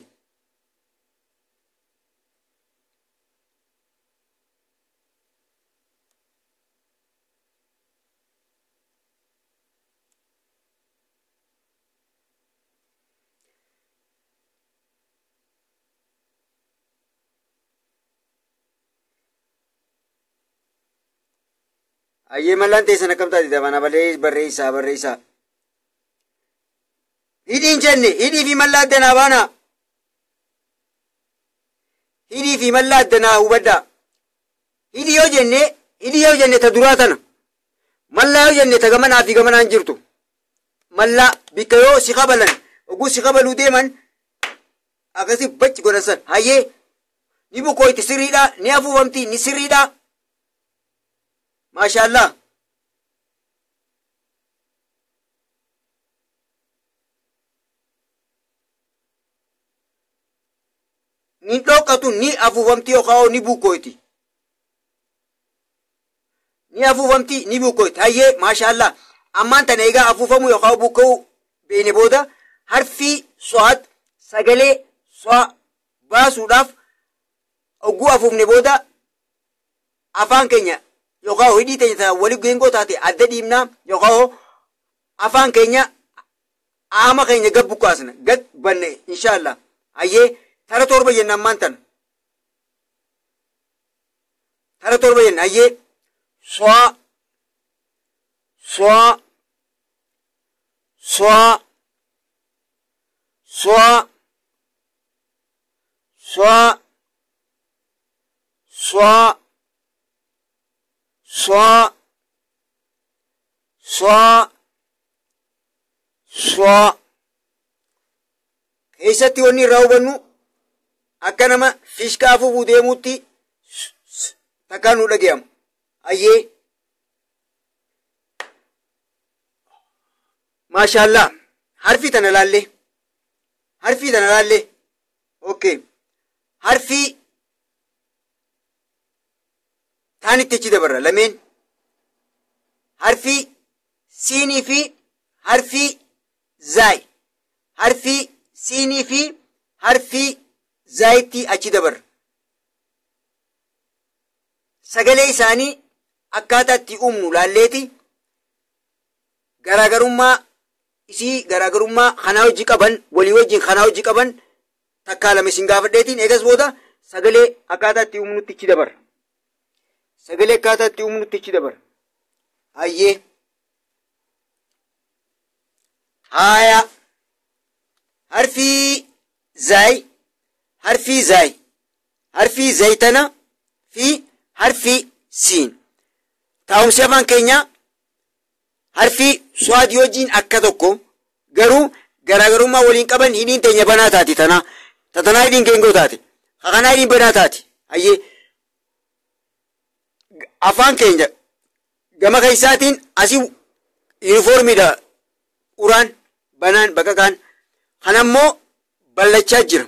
Ayyee mallaan teessan akkam taati dabana barreessaa. Hidhiin jenne hidhii fi mallaa addanaa baana. Hidhii fi mallaa addanaa hubaddaa. Hidhii yoo jenne ta duraa tana. Mallaa yoo jenne ta gamanaa fi gamanaan jirtu. Mallaa bikka yoo si qabalan oguu si qabaluu deeman akkasii bacci godhasan. Hayyee ni bukoyti sirriidhaa ni afuufamti ni sirriidhaa. Maashaallah. Ni dhokatu ni afuufamti yookaan ni bukoyti. Ni afuufamti ni bukoyti. Hayyee maashaallah. Ammaan tana egaa afuufamu yookaan bukka'u beene booda harfii so'aat sagalee so'a baasuudhaaf oguu afuufne booda afaan keenya yookaan hidhii teenya wali geengoo taate adda dhiibnaa yookaan afaan keenya aama keenya gad bukaasna gad banne inshaallah. Hayyee tara torba jenna ammaan tana. Tara torba jenna hayyee so'a so'a so'a so'a so'a so'a so'a so'a so'a keessatti wanni irraa hubannu akka nama fishkaa afuufuu deemuutti takkaan nu dhaga'ama. Hayyee maashaallah harfii tana laallee okay harfii taanitti achi dabarra lameen harfii siinii fi harfii zaay harfii siinii fi harfii zaayitti achi dabarra sagalee isaanii akkaataa itti uumnu laalleeti garaagarummaa isii garaagarummaa kanaa hojii qaban walii wajjin kanaa hojii qaban takkaa lama isin gaafadheetiin eegas booda sagalee akkaataa itti uumnutti ichi dabarra. Sagalee akkaataa itti uumnutti ichi dabarra. Hayyee haaya harfii zaay harfii zaytana fi harfii siin taa'umsi afaan keenyaa harfii su'aadii wajjin akka tokko garuu garaagarummaa waliin qaban hidhiin teenya banaa taati tanaa hidhiin geengoo taate kanaa hidhiin banaa taati. Hayyee afaan keenya gama keeysaatiin asii yuunifoormiidha uraan banaan baqaqaan kanammoo ballachaa jira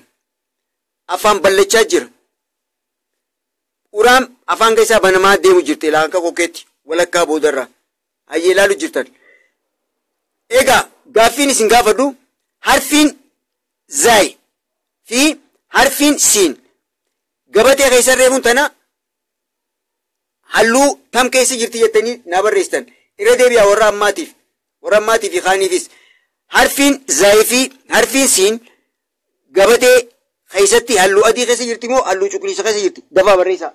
afaan ballachaa jira uraan afaan keessaa banamaa deemu jirti ilaa akka kokeetti walakkaa boodarraa hayyee ilaalu jirtan egaa gaaffiin isin gaafadhu harfiin zaay fi harfiin siin gabatee keessa reefuun tana halluu tam keessa jirti jettanii naa barreessitan irra deebi'aa warra ammaatiif fi kaaniifis harfiin zaay fi harfiin siin gabatee keessatti halluu adii keessa jirti moo halluu cuquliisa keessa jirti dafaa barreessaa.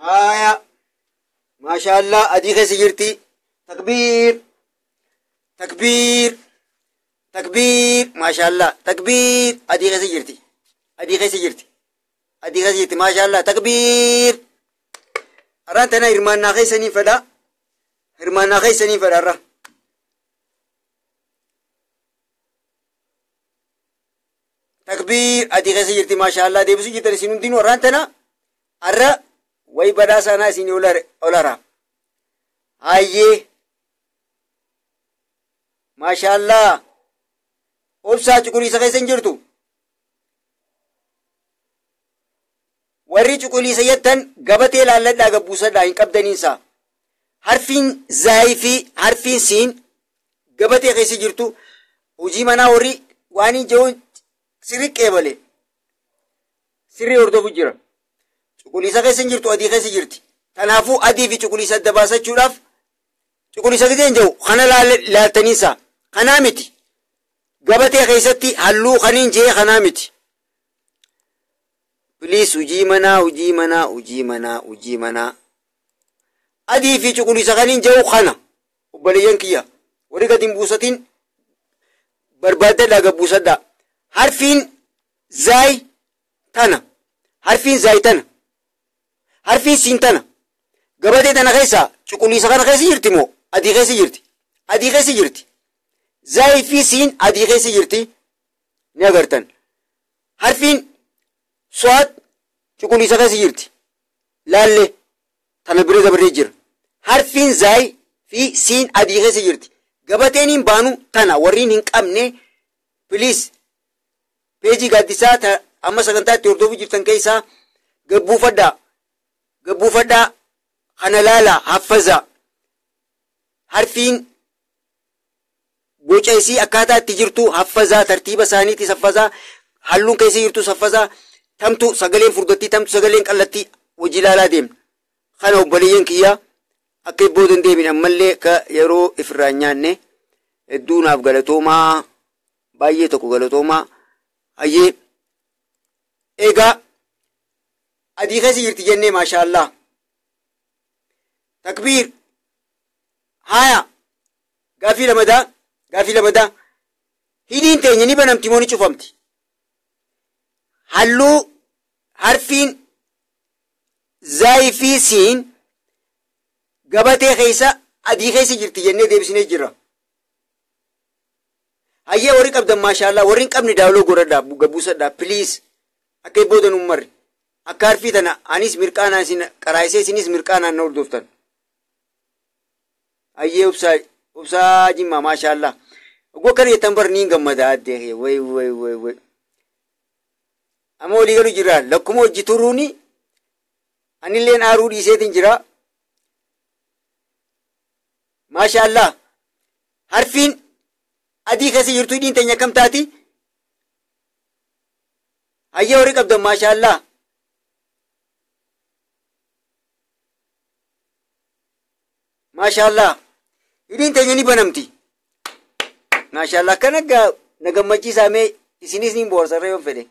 هايا ما شاء الله أديك سجرتي تكبير تكبير تكبير ما شاء الله تكبير أديك سجرتي ما شاء الله تكبير أرانتنا إرمان ناخي سنين فدا را تكبير أديك سجرتي ما شاء الله دي بسو جتر سنون دين ورانتنا أرى way badhaasana isin olara hayyee maashaallah obsaa cuquliisa keessa hin jirtu warri cuquliisa jettan gabatee laalladhaa gabbuusadhaa hin qabdaniinsa harfiin zaayii fi harfiin siin gabatee keessa jirtu hojii manaa warri waan hin jehuun sirri qeebale sirri hordofu jira cuquliisa keessa hin jirtu adii keessa jirti kanaafuu adii fi cuquliisa adda baasachuudhaaf cuquliisa gidee hin jiru kana laaltaniinsa kanaa miti gabatee keessatti halluu kaniin jee kanaa miti biliis hujii manaa adii fi cuquliisa kaniin jiru kana obboleeyyan kiyya warri gadi hin buusatiin barbaaddadhaa gabbuusadhaa harfiin zaay tana harfiin siin tana gabatee tana keessa cuquliisa kana keessa jirti moo adii keessa jirti zaayii fi siin adii keessa jirti ni agartan harfiin so'aat cuquliisa keessa jirti laalle tana bira dabaree jira harfiin zaayii fi siin adii keessa jirti gabateen hin baanu tana warriin hin qabne piliis peejii gaaddisaa amma sagantaatti hordofuu jirtan keessaa gabbuufadhaa kana laala haffaza harfiin boca isii akkaataa itti jirtu haffazaa tartiiba isaaniitis haffazaa halluun keessa jirtus haffazaa tamtu sagaleen furdattii tamtu sagaleen qallattii hojii ilaalaa deemna kana obboleeyyan kiyyaa akka ibboo dandeemin ammallee ka yeroo ifirraa hin nyaanne hedduu naaf galatoomaa baay'ee tokko galatoomaa hayyee egaa adii keessa jirti jennee maashaallah takbiir haya gaafii lamadaa hidhiin teenya ni banamti moo ni cufamti halluu harfiin zaayii fi siin gabatee keessa adii keessa jirti jennee deebisnee jirra hayyee warri qabdan maashaallah warri hin qabne daawloo godhadhaa gabbuusadhaa piliis akka ibboodan ummarri akka harfii tana anis mirqaanaa isin qaraayisee isinis mirqaanaan na hordoftan hayyee ubsaa jimmaa maashaallah ogoo kana jettan bar niin gammadaa addee way amma olii galu jira lakkuma hojji turuuni anilleen aaruu dhiiseetin jira maashaallah harfiin adii keessa jirtu hidhiin teenya akkam taati hayyee horii qabdan maashaallah maashaallah hidhiin teenya ni banamti maashaallah kana na gammachiisaa mee isinis niin boorsarra yoon fedhe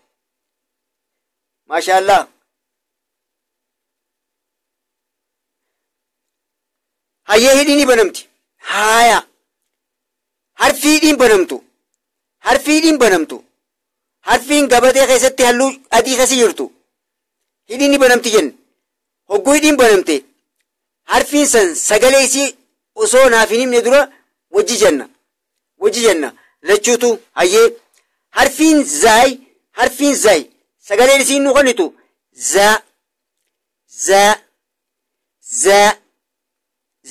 maashaallah hayyee hidhiin ni banamti haya harfii hidhiin banamtu harfiin banamtu harfiin gabatee keessatti halluu adii keessa jirtu hidhiin ni banamti jenna hogguu hidhiin banamte harfiin san sagalee isii osoo naaf hin himne dura wajji jenna lachuutu hayyee harfiin zaay sagaleen isiin nu kennitu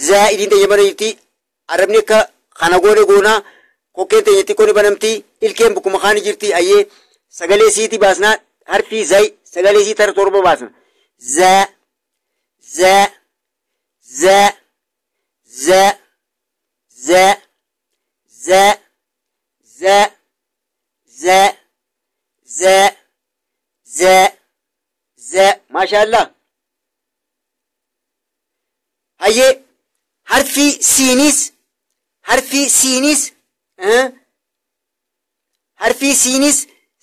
zaa idin teenya mana jirti arabni akka kana goone goonaa kokkeen teenya xiqqoo ni banamti ilkeen bukkuma kaani jirti hayyee sagalee isiiti baasnaa harfii zaay sagalee isii tara torba baasna maashaallah hayyee harfii siinis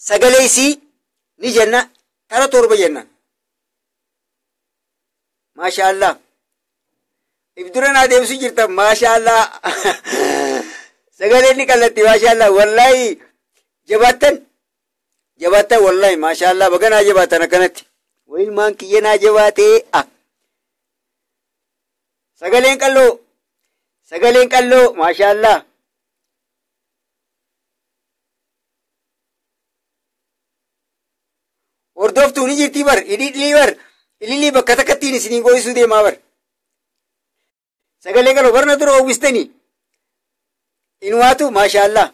sagalee isii ni jenna tara torba jenna maashaallah ibdura naa deebisu jirta maashaallah sagalee ni qallatti maashaallah wallahi jabaattan wallahi maashaallah baganaa jabaatan akkanatti wayin maan kiyya naa jabaatee sagaleen qalloo maashaallah hordoftuu ni jirtii bar ililii bakka takkattiin isinii gooyisuu deemaa bar sagaleen qalloo barna dura oowwistanii inwaatu maashaallah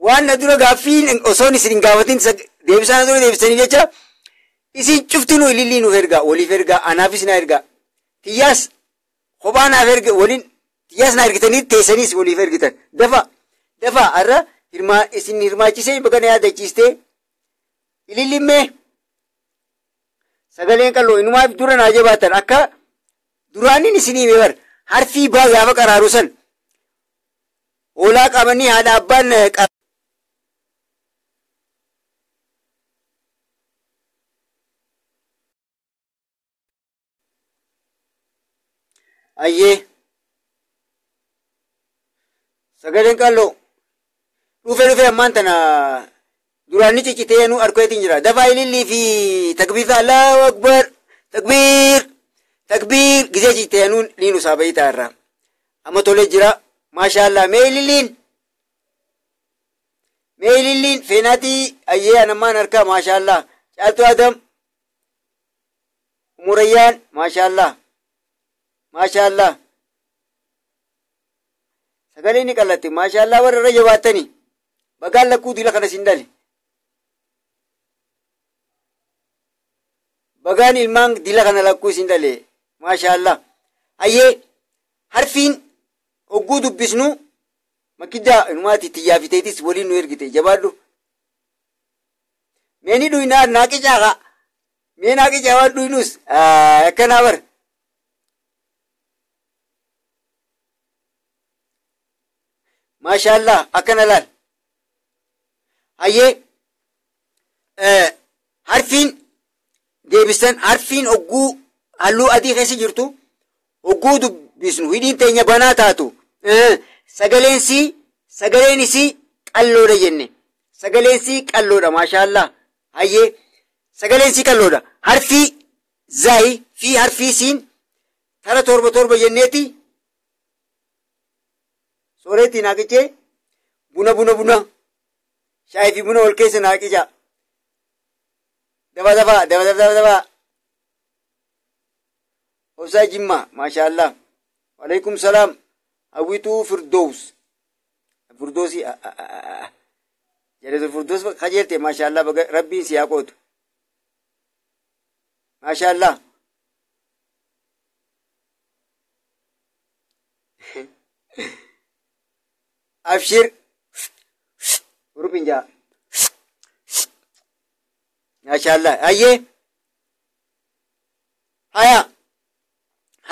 waan na dura gaaffiin osoon isin hin gaafatin deebisaan dura deebisanii jecha isin cuftinu ilillii nuuf ergaa waliif ergaa anaafis na ergaa tiyyaas kophaa naaf erga waliin tiyyaas na ergitanii teessaniis waliif ergitan dafa har'a isin hirmaachisee bakka na yaadachiistee ilillimmee sagaleen qalloo inumaaf dura naa jabaatan akka duraanin isinii beebar harfii baa gaafa qaraaru san hoolaa qabanii haadha abbaan ayyee sagaleen qalloo dhufe ammaan tana duraanni ciccitee nu arkeetiin jira dafaa ilillii fi takbiirta allahu akbar takbiir gisee ciccitee nu liinu saabayii taarra amma tolee jira maashaallah mee ililliin feenaatii ayyee anammaan harkaa maashaallah caaltuu adam umurayyaan maashaallah sagalee ni qallatti maashaallah warra irra jabaattanii bagaan lakkuu dila kana sin dale bagaan ilmaan dila kana lakkuu sin dale maashaallah ayyee harfiin hogguu dubbisnu makiddaa inumaati tiyyaafiteetis waliin nu ergite jabaadhu meeni dhuyinaa naaqicaaqa mee naaqicaa waan dhuynus akkanaa bar maashaallah akkana laal hayyee harfiin deebistan harfiin hogguu halluu adii keessa jirtu hogguu dubbisnu hidhiin teenya banaa taatu sagaleen isii qalloodha jenne sagaleen isii qalloodha maashaallah hayyee sagaleen isii qalloodha harfii zaayi fi harfii siin tara torba jenneeti sooretti naaqichee buna shaayii fi buna wal keessa naaqicha daba obsaa jimma maashaallah walaikum salaam hawwituu firdoosi jedhe firdoos kajeelte maashaallah rabbiin si haa qootu maashaallah abshir rupinja maashaallah ayyee haya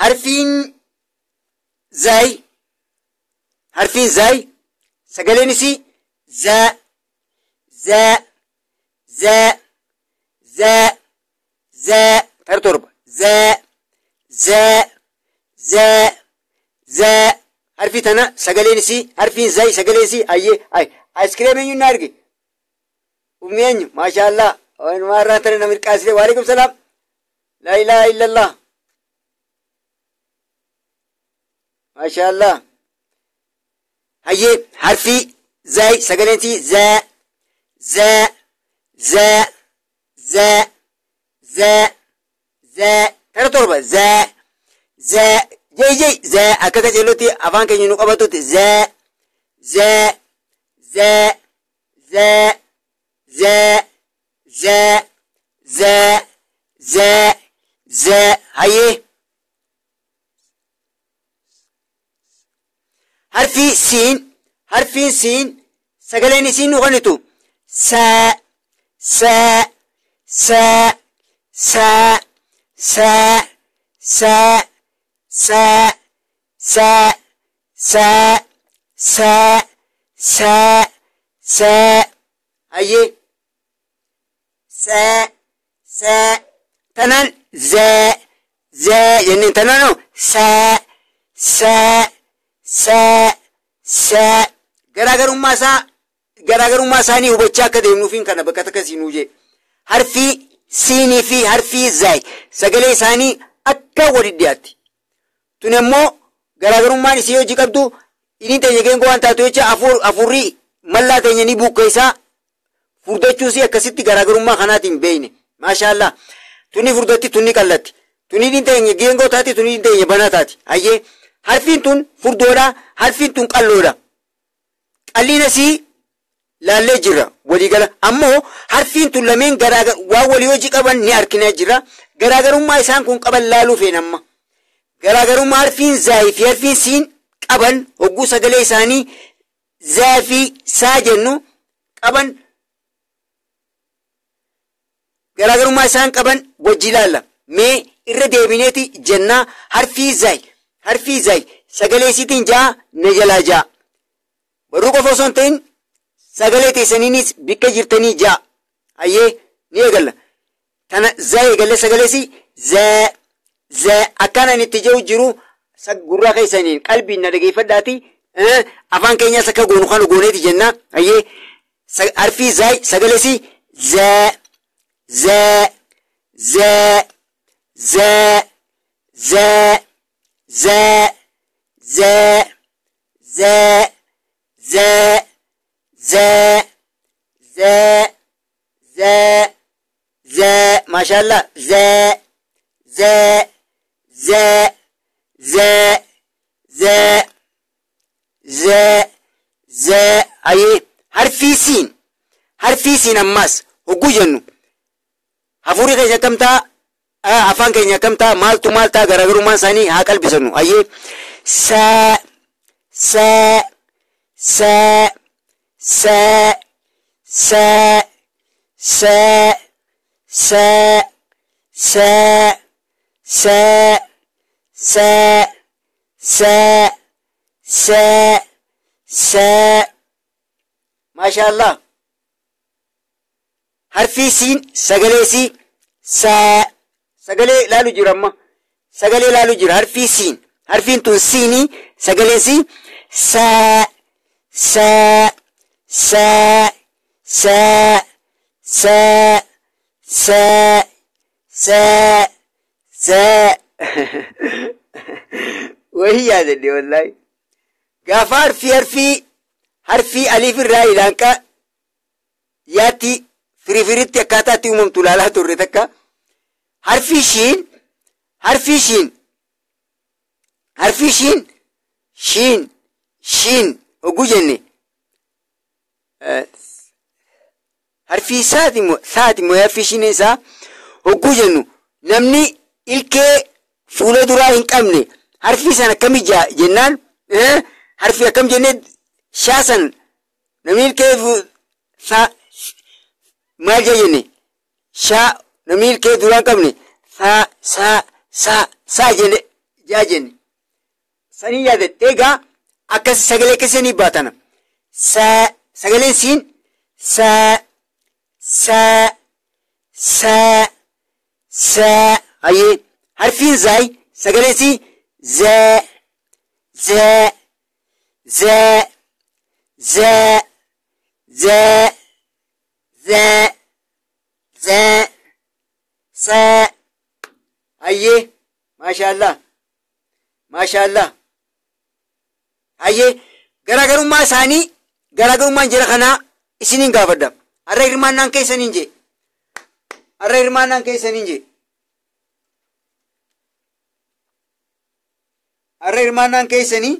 harfiin zaay sagaleen isii tara torba harfi tana sagaleen si harfiin zay sagaleen si ayyee ice cream eenyu na arge ummi eenyu maashaallah marraa tana namni qaasile waalaikum salaam la ilaha illallah maashaallah ayyee harfi zay sagaleen si tara torba jay akka qajeeloti afaan keenya nu qabatutti hayyee harfiin siin sagaleen isiin nu qanitu ayyee tanan jenneen tanano garaagarummaa isaanii hubachaa akka deemnuufiin kana bakka takka siinuu jee harfii siinii fi harfii zaay sagalee isaanii akka walitti dhiyaatti tun immoo garaagarummaan isii hojii qabdu inni teenya geengoo waan taatu jecha afurrii mallaa teenya ni buqqeessaa furdachuusi akkasitti garaagarummaa kanaatiin beeyne maashaallah tunni furdatti tunni qallatti tunni inni teenya geengoo taati tunni inni teenya banaa taati hayyee harfiin tun furdoodha harfiin tun qalloodha qalliin asii laallee jirra waliigala ammoo harfiin tun lameen waan walii hojii qaban ni arginaa jirra garaagarummaa isaan kun qaban laaluu feena amma garaagarummaa harfiin zaayii fi harfiin siin qaban hogguu sagalee isaanii zaa fi saa jennu qaban garaagarummaa isaan qaban wajji laalla mee irra deebineeti jennaa harfii zaay sagalee isiitiin jaa na jalaa jaa barruu qofa osoo hin ta'in sagalee teessaniinis bikka jirtanii jaa ayyee ni eegalla tana zaa eegalle sagaleesi zaa akkanaan itti jiru jiru gurraa keessaniin qalbiin na dhageeffadhaati afaan keenyaas akka goonu kan gooneeti jenna ayyee harfii zaay sagaleesi maashaallah ayyee harfii siin ammaas hogguu jennu hafuurii keenya kamtaa afaan keenya kamtaa maaltu maaltaa garaagarummaan isaanii haa qalbisannu ayyee maashaallah harfii siin sagalee sii sagalee laalu jira amma sagalee laalu jira harfii siin harfiin tun siinii sagalee sii wahii yaadadhe wallahi gaafa harfii aliif irraa ilaanqa yaatti firifiritti akkaataa itti uumamtu laalaa turre takka harfii shiin hogguu jenne harfii saati moo harfii shiin isaa hogguu jennu namni ilkee fuula duraa hin qabne harfii san akkami jennaan harfii akkam jennee shaasan namni ilkee maal jenne shaa namni ilkee duraan qabne saa jenne jaa jenne sanii yaadadhe egaa akkas sagalee keessanii baatana sagaleen siin ayyee harfiin zaay sagaleen sii زاء زاء زاء زاء زاء ساء. أيه ما شاء الله ما شاء الله. أيه garaagarummaa isaanii garaagarummaan jira kanaa isiniin gaafadha. Har'a hirmaannaan keessaniin jee har'a hirmaannaan keessaniin jee har'a hirmaannaan keessanii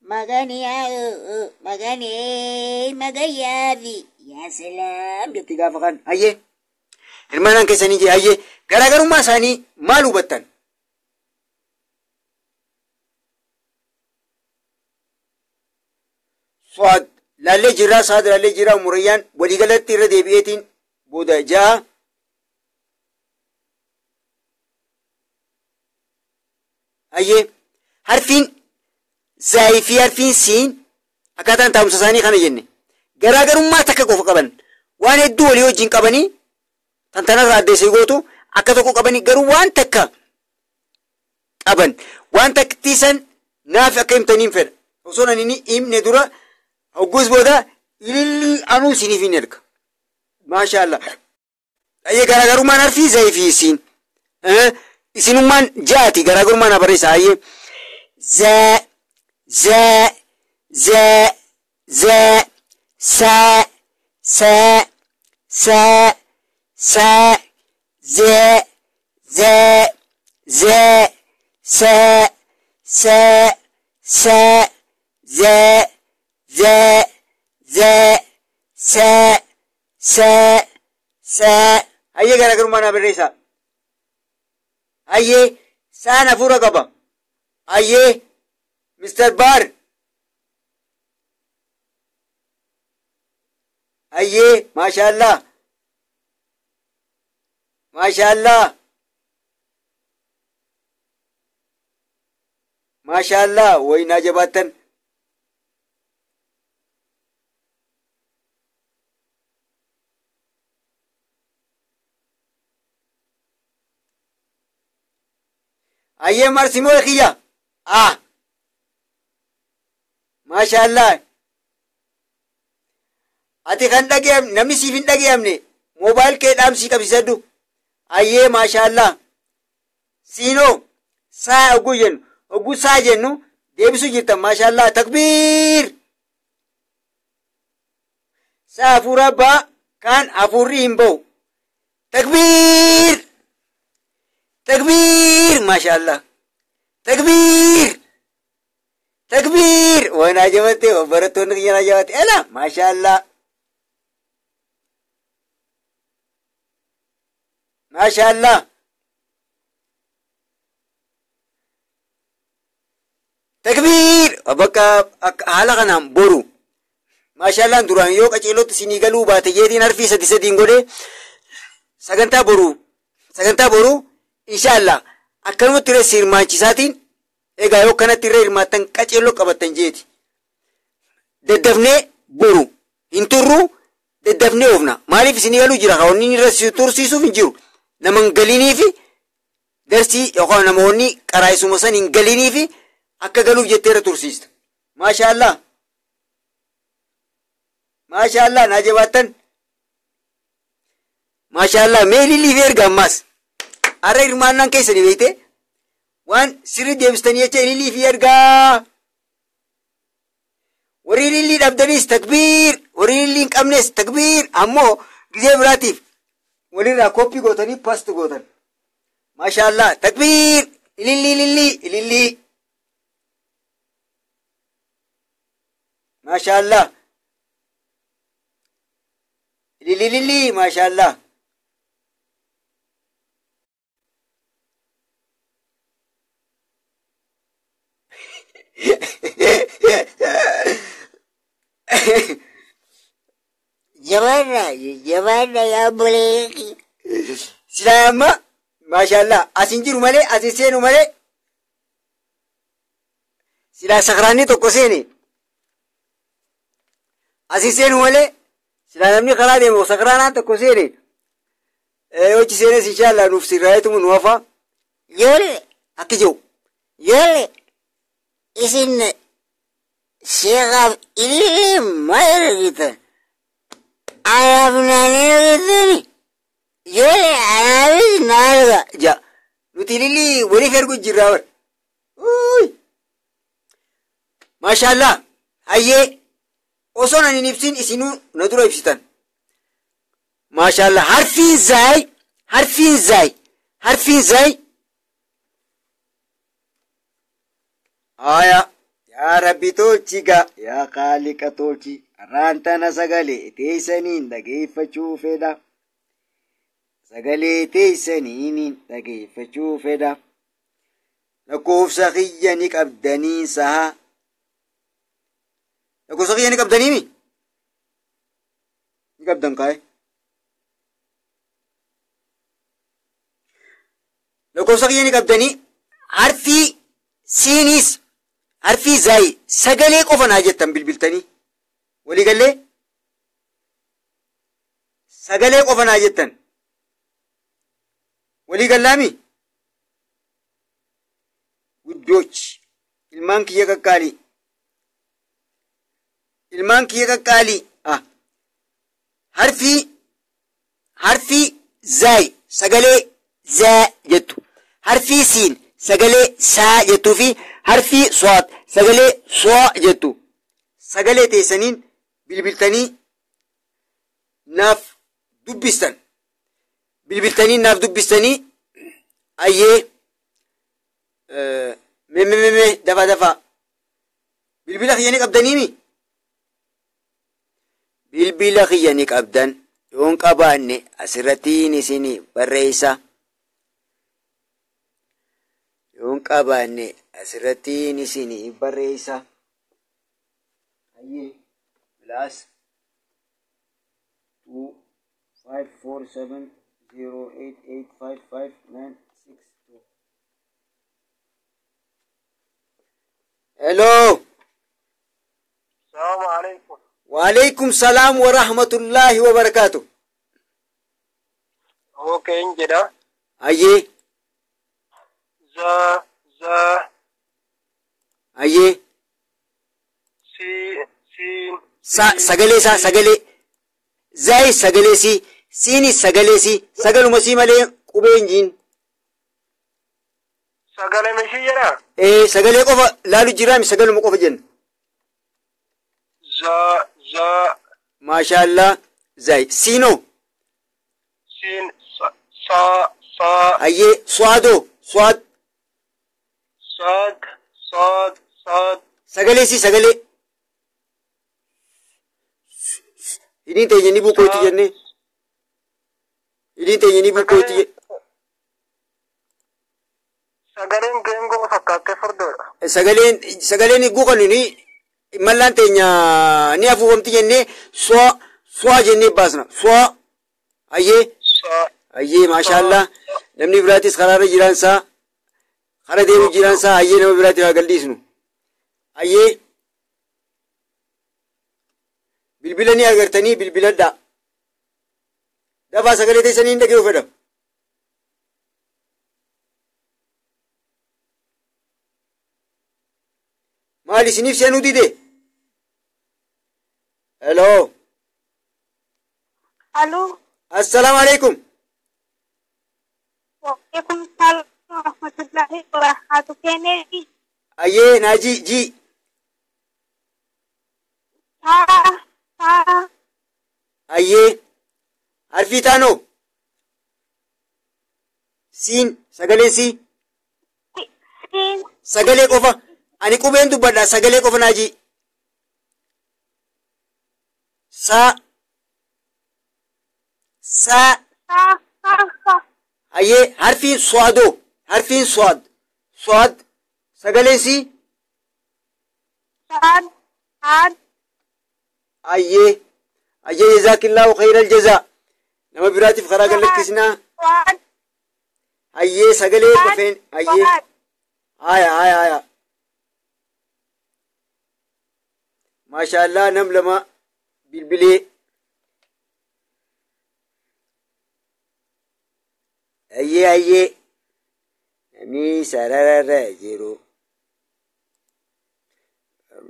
magani magayaafi yaa salaam jetti gaafa kan. Ayyee hirmaannaan keessanii jee ayyee garaagarummaa isaanii maal hubattan? Su'aad laallee jirraa saad laallee jirraa murayyaan waliigalatti irra deebi'eetiin booda ja'a. Ayyee harfiin zaayii fi harfiin siin akkaataan taa'umsa isaanii kana jenne garaagarummaa takka qofa qaban waan hedduu walii wajjin qabanii tantanarraa addeessee gootu akka tokko qabanii garuu waan takka qaban waan takkittiisan naaf akka himtaniin fedha osoo nan himne dura hoggus booda ililli anuu isiniif hin erga. Maashaallah. Ayyee garaagarummaan harfii zaayii fi siin isinummaan jaati garaagarummaan abarreessa. Ayyee zaa zaa zaa zaa saa saa saa saa zaa zaa zaa saa saa saa zaa zaa zaa saa saa saa. Ayyee garaagarummaan abarreessa. Ayyee saan hafuura qaba. Ayyee Mr. Bar. Ayyee maashaallah maashaallah maashaallah waynaa jabaattan. Ayyee marsimoo kiyya maashaallah ati kan dhaga'amne namni siif hin dhaga'amne moobaayil kee dhaamsii qabsiisadhu. Ayyee maashaallah siinoo saa ogguu jennu ogguu saa jennu deebisuu jirtan maashaallah. Takbiir saa hafuura abbaa kaan hafuurri hin ba'u. Takbiir takbiir maashaallah takbiir takbiir. Waan ajabatte barattoonni kiyyan ajabatte ala maashaallah maashaallah. Takbiir bakka haala kanaan boru maashaallah duraan yoo qaceelotti sinii galuu baate jeetiin harfii sadi sadiin godhe sagantaa boru inshaallah akkanumatti irra hirmaachisaatiin egaa yoo kanatti irra hirmaattan qaceelloo qabattan jeeti. Daddafnee boru hin turru daddafnee oofna maaliif isinii galuu jira kaawwanni irra tursiisuuf hin jiru naman galiniifi darsii yookaan namoonni qaraayisuma san hin galiniifi akka galuuf jettee irra tursiista. Maashaallah maashaallah naa jabaattan maashaallah meeliliif erga ammaas har'a hirmaannaan keessanii beekte waan sirri deebistanii jecha ilillii fi ergaa warri ilillii dhabdanis takbiir warri ilillii hin qabnes takbiir ammoo gizee biraatiif walirraa koppii gootanii past gootan. Maashaallah takbiir ilillii maashaallah ilillii maashaallah. jabaanna yaa buleeki. Silaa amma maashaallah asin jiru malee asin seenu malee silaa sakraanni tokko seene asin seenu malee silaa namni karaa deemu sakraanaan tokko seene hoji seenes inshaallah nuuf sirraayetumu nu hafa Yole. Akijo. Yole. Isin Sheikh ili mayar gitu. Ayah nani gitu. Yole ayah nani. Ja. Nuti lili wali fergu jirawar. Uy. Mashallah. Haye. Osoo nan hin ibsin isinuu na dura ibsitan. Mashallah. Harfiin zaay. Harfiin zaay. Harfiin zaay. Aya. Yaa Rabbi tolchiga. Yaa Khaliqa tolchi. Arraantana sagalee teessaniin dhageeffachuu fedha. Sagalee teessaniin dhageeffachuu fedha. Lakkoofsa kiyya ni qabdanii saha. Lakkoofsa kiyya ni qabdanii mi? Ni qabdan kaaye. Lakkoofsa kiyya ni qabdanii harfii siinis harfii zaayi sagalee qofa naa jettan bilbiltanii. Walii gallee sagalee qofa naa jettan. Walii gallaami? Guddoochi ilmaan kiyya qaqqaalii. Ilmaan kiyya qaqqaalii. Harfii zaayi sagalee zaa jettu. Harfii siin sagalee saa jettuu fi harfii so'aat sagalee so'a jettu. Sagalee teessaniin bilbiltanii naaf dubbistan. Bilbiltanii naaf dubbistanii ayyee dafa. Bilbila kiyya ni qabdaniimi? Bilbila kiyya ni qabdan. Yoon qabaanne asirrattiin isinii barreessa. Yoon qabaanne asirrattiin isinii barreessa. Ayyee plus 2 5 4 7 0 8 8 5 5 9 6 2. Hello. السلام عليكم. وعليكم السلام ورحمة الله وبركاته. اوكي انجدا. أيه. ز أيه. سجلي زي سجلي سيني سجلي سجلوا مسيما ليه قبين جين. سجلي مشي جرا. إيه سجلي قفا لا لجرام سجلوا مقفا جن. ز ما شاء الله زي سينو. سين صا أيه صادو صاد. صاد سجلي. Ini tanya ni buku itu jenne. Ini tanya ni buku itu. Sagaleen genggo fakkaate furdoodha. Sagaleen ni guukan ni mallaan tanya ni afuufamti jenne swa jenne baasna. Swa ayyee maashaallah namni biraatis karaarra jiraansaa kara deemu jiraansaa ayyee nama biraatti haa galdiisnu. Ayyee bilbila ni agartanii bilbiladhaa. Dafaa sagalee teessanii hin dhaggeeffatu fedha. Maal isiniif seenuu dide? Hello. Allo. Assalaamu alaikum. Waalaikum salam warahmatullahi wabarakatuh. Kennedy. Ayyee naaji ji. Ayyee harfii taanoo siin sagaleen sii sagalee qofa ani qubeen dubbadha sagalee qofa naaji saa ayyee harfiin swaadoo harfiin swaad sagaleen sii ayyee jazaakillaahu khayral jazaa nama biraatiif karaa gallakkisnaa ayyee sagalee qofeen ayyee haya maashaallah nam lama bilbilee ayyee Ni sararara jiru.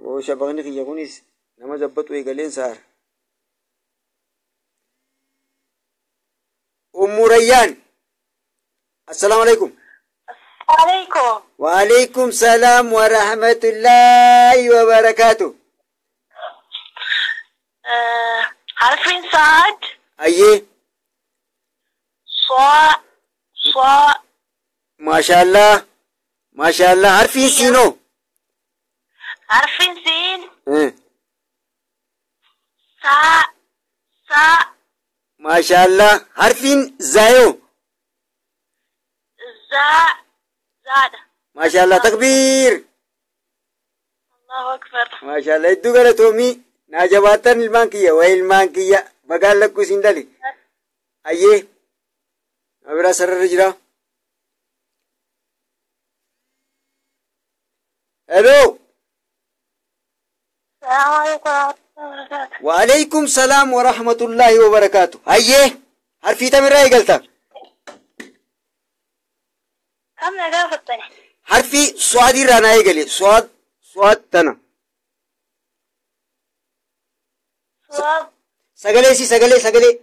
Oo shabaqni kiyya kunis nama zabbatu eegaleen saar. Ummu Rayyaan. Assalamu alaikum. عليكم. وعليكم السلام ورحمة الله وبركاته. حرف صاد. أيه. صاء. صاء. ما شاء الله ما شاء الله. عارفين سينو؟ حرف سين. إيه. ساء. ساء. ما شاء الله. عارفين زايو؟ زاء. زاد. ما شاء الله. تكبير. الله أكبر. ما شاء الله. إدو قال تومي ناجباتن المانكية والمانكية بقال لك سندلي. أيه. أبرا سر الرجرة. ألو. السلام عليكم ورحمة الله وبركاته. وعليكم السلام ورحمة الله وبركاته. أيه. حرفي تمر رأي قلتا. كم نقافتني؟ حرفي صوادي رانا يقلي. صواد تنا. صواب. سجلي سجلي. سجل.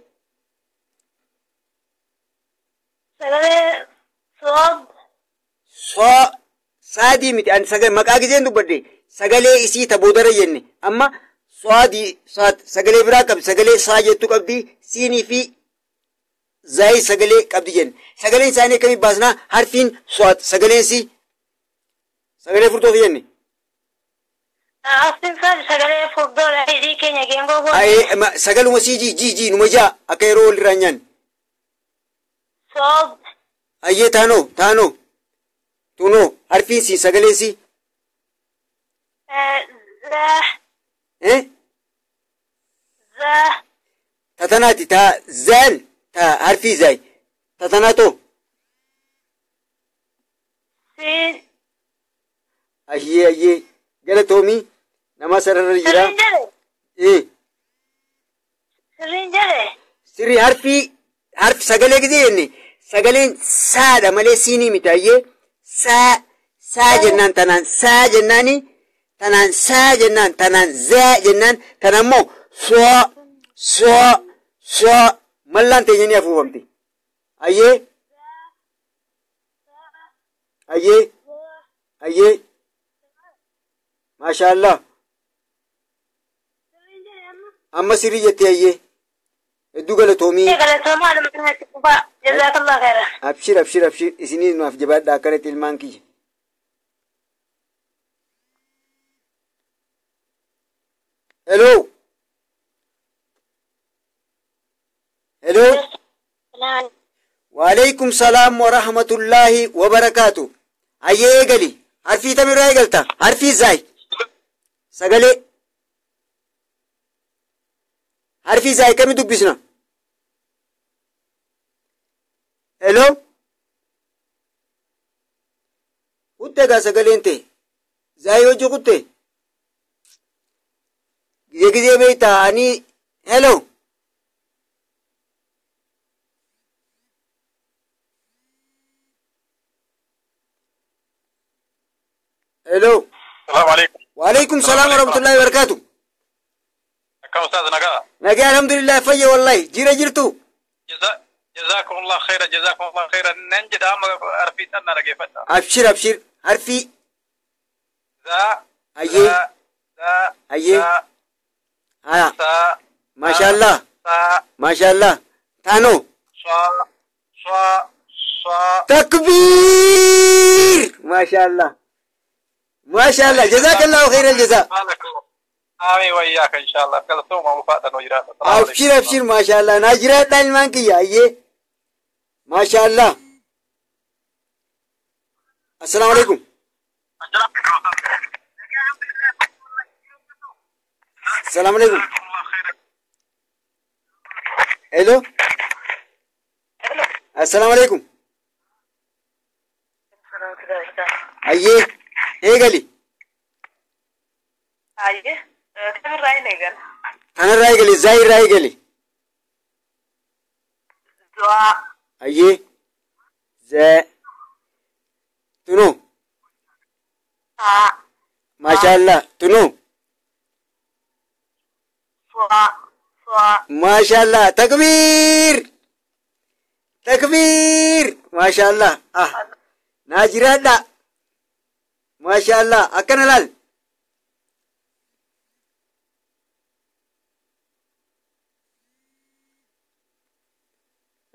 صواب. سادي متي أن سجل مكاجي زين دبدي. سجلي إسي تبودر يني. أما صوادي صاد سجلي براكب سجلي ساجتو كبدي سيني في زاي سجلي كبدي جن. سجلي إنساني كمي بازنا حرفين صواد سجلي سي سجلي فرتو يني. أصلاً سجل فوقدور هذي كينيا جنبه. أي ما سجلوا مسيجي جي نمجا أكيرول رانيان. صواب. أيه تانو تونو حرفين سي سجلي سي. ذا. إيه؟ ذا. تتناتي تا زال تا حرفي زاي تتناتو. سين. أيه قالتومي نما سرر الجرا. سرينجلي. إيه سرينجلي. سري حرف سجلي كذي إني سجلين سادة ملي سيني متاعي سا جنان تنان سا جناني تنان سا جنان تنان زا جنان تنان مو سوا ملان تجني أفوامتي. أيه ما شاء الله. أما سري جتي أيه إدو قالتومي. قالتومي على مكانها جزاك الله خيرا. أبشر إسني ما في جبال داكرة المانكي. هلو وعليكم السلام ورحمة الله وبركاته. أيه قالي حرفي تمر رأي قلتا حرفي زاي سقلي حرفي زاي كم دبسنا. هلو قلت قا سقلي انت زاي وجو قلت جيجي بيتا أني هلو هلو. السلام عليكم. وعليكم السلام ورحمة الله وبركاته. كم أستاذ نجا؟ نجا الحمد لله فيا والله جرتو. جزاكم الله خيرا جزاكم الله خيرا. ننجد أرفيت أنا نجي فتا. أبشر حرفي ذا. أيه سا. ما شاء الله ما شاء الله. تانو صا. تكبير ما شاء الله جزاك الله خير الجزاء. آمين وإياك إن شاء الله. كذا ثم وفاة نجرا. أبشر ما شاء الله ناجرات دائما كيا أيه ما شاء الله. السلام عليكم. السلام عليكم. هلو السلام عليكم. أيه إيه قالي كم رأي نقل؟ أنا رأي قالي زاي رأي قالي دعاء. أيه Tunu. Fa. Mashallah. Tunu. Fa. Fa. Mashallah. Takbir. Takbir. Mashallah. Ah. Najiradha. Mashallah. Akkana lal.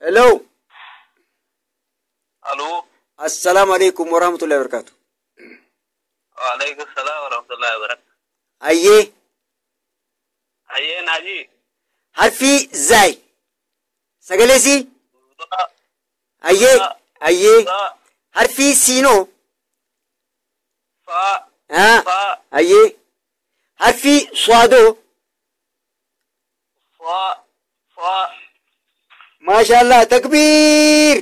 Hello. الو Assalamu alaikum warahmatullahi wabarakatuh. وعليكم السلام ورحمة الله وبركاته. Ayyee. أيه ناجي. Harfi zai. Sagalesi. Ayyee. Ayyee. Harfi sino. فا Ah. فا Ayyee. Harfi swado. فا فا Mashallah. Takbir.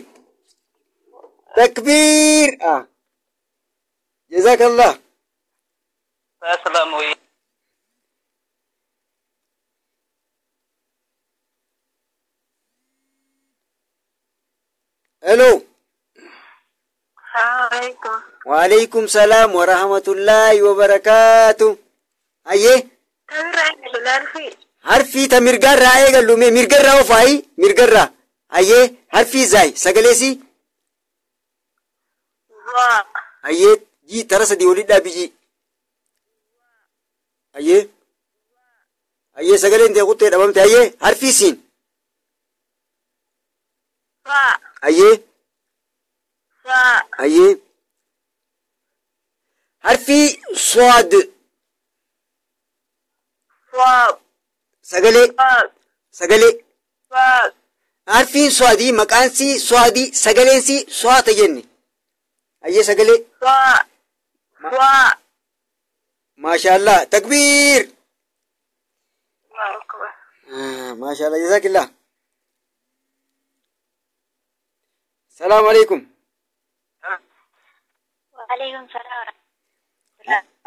Takbir. Ah. Jazakallah. السلام عليكم. Hello. Assalamualaikum. Waalaikum salam warahmatullahi wabarakatuh. Ayyee. Kabirraa ilaalfi. Harfi ta mirgarraa eegallu mee mirgarraa ofaayi mirgarraa. Ayyee harfi zai sagalesi. Wa. Ayyee jii tara sadii olii dhaabi jii. Ayyee. Ayyee sagaleen ta'e kuttee dhabamte ayyee harfi siin. Fa. Ayyee. Fa. Ayyee. Harfi swaad Wa. sagalee Fa. sagalee. Fa. Harfiin swaadii maqaansii swaadii sagaleensi swaata jenne. Ayyee sagalee. Fa. Fa. Maashaallah takbiir. Allahu akbar. Maashaallah jazaakillah. Salaamu alaikum. Waalaikum salam.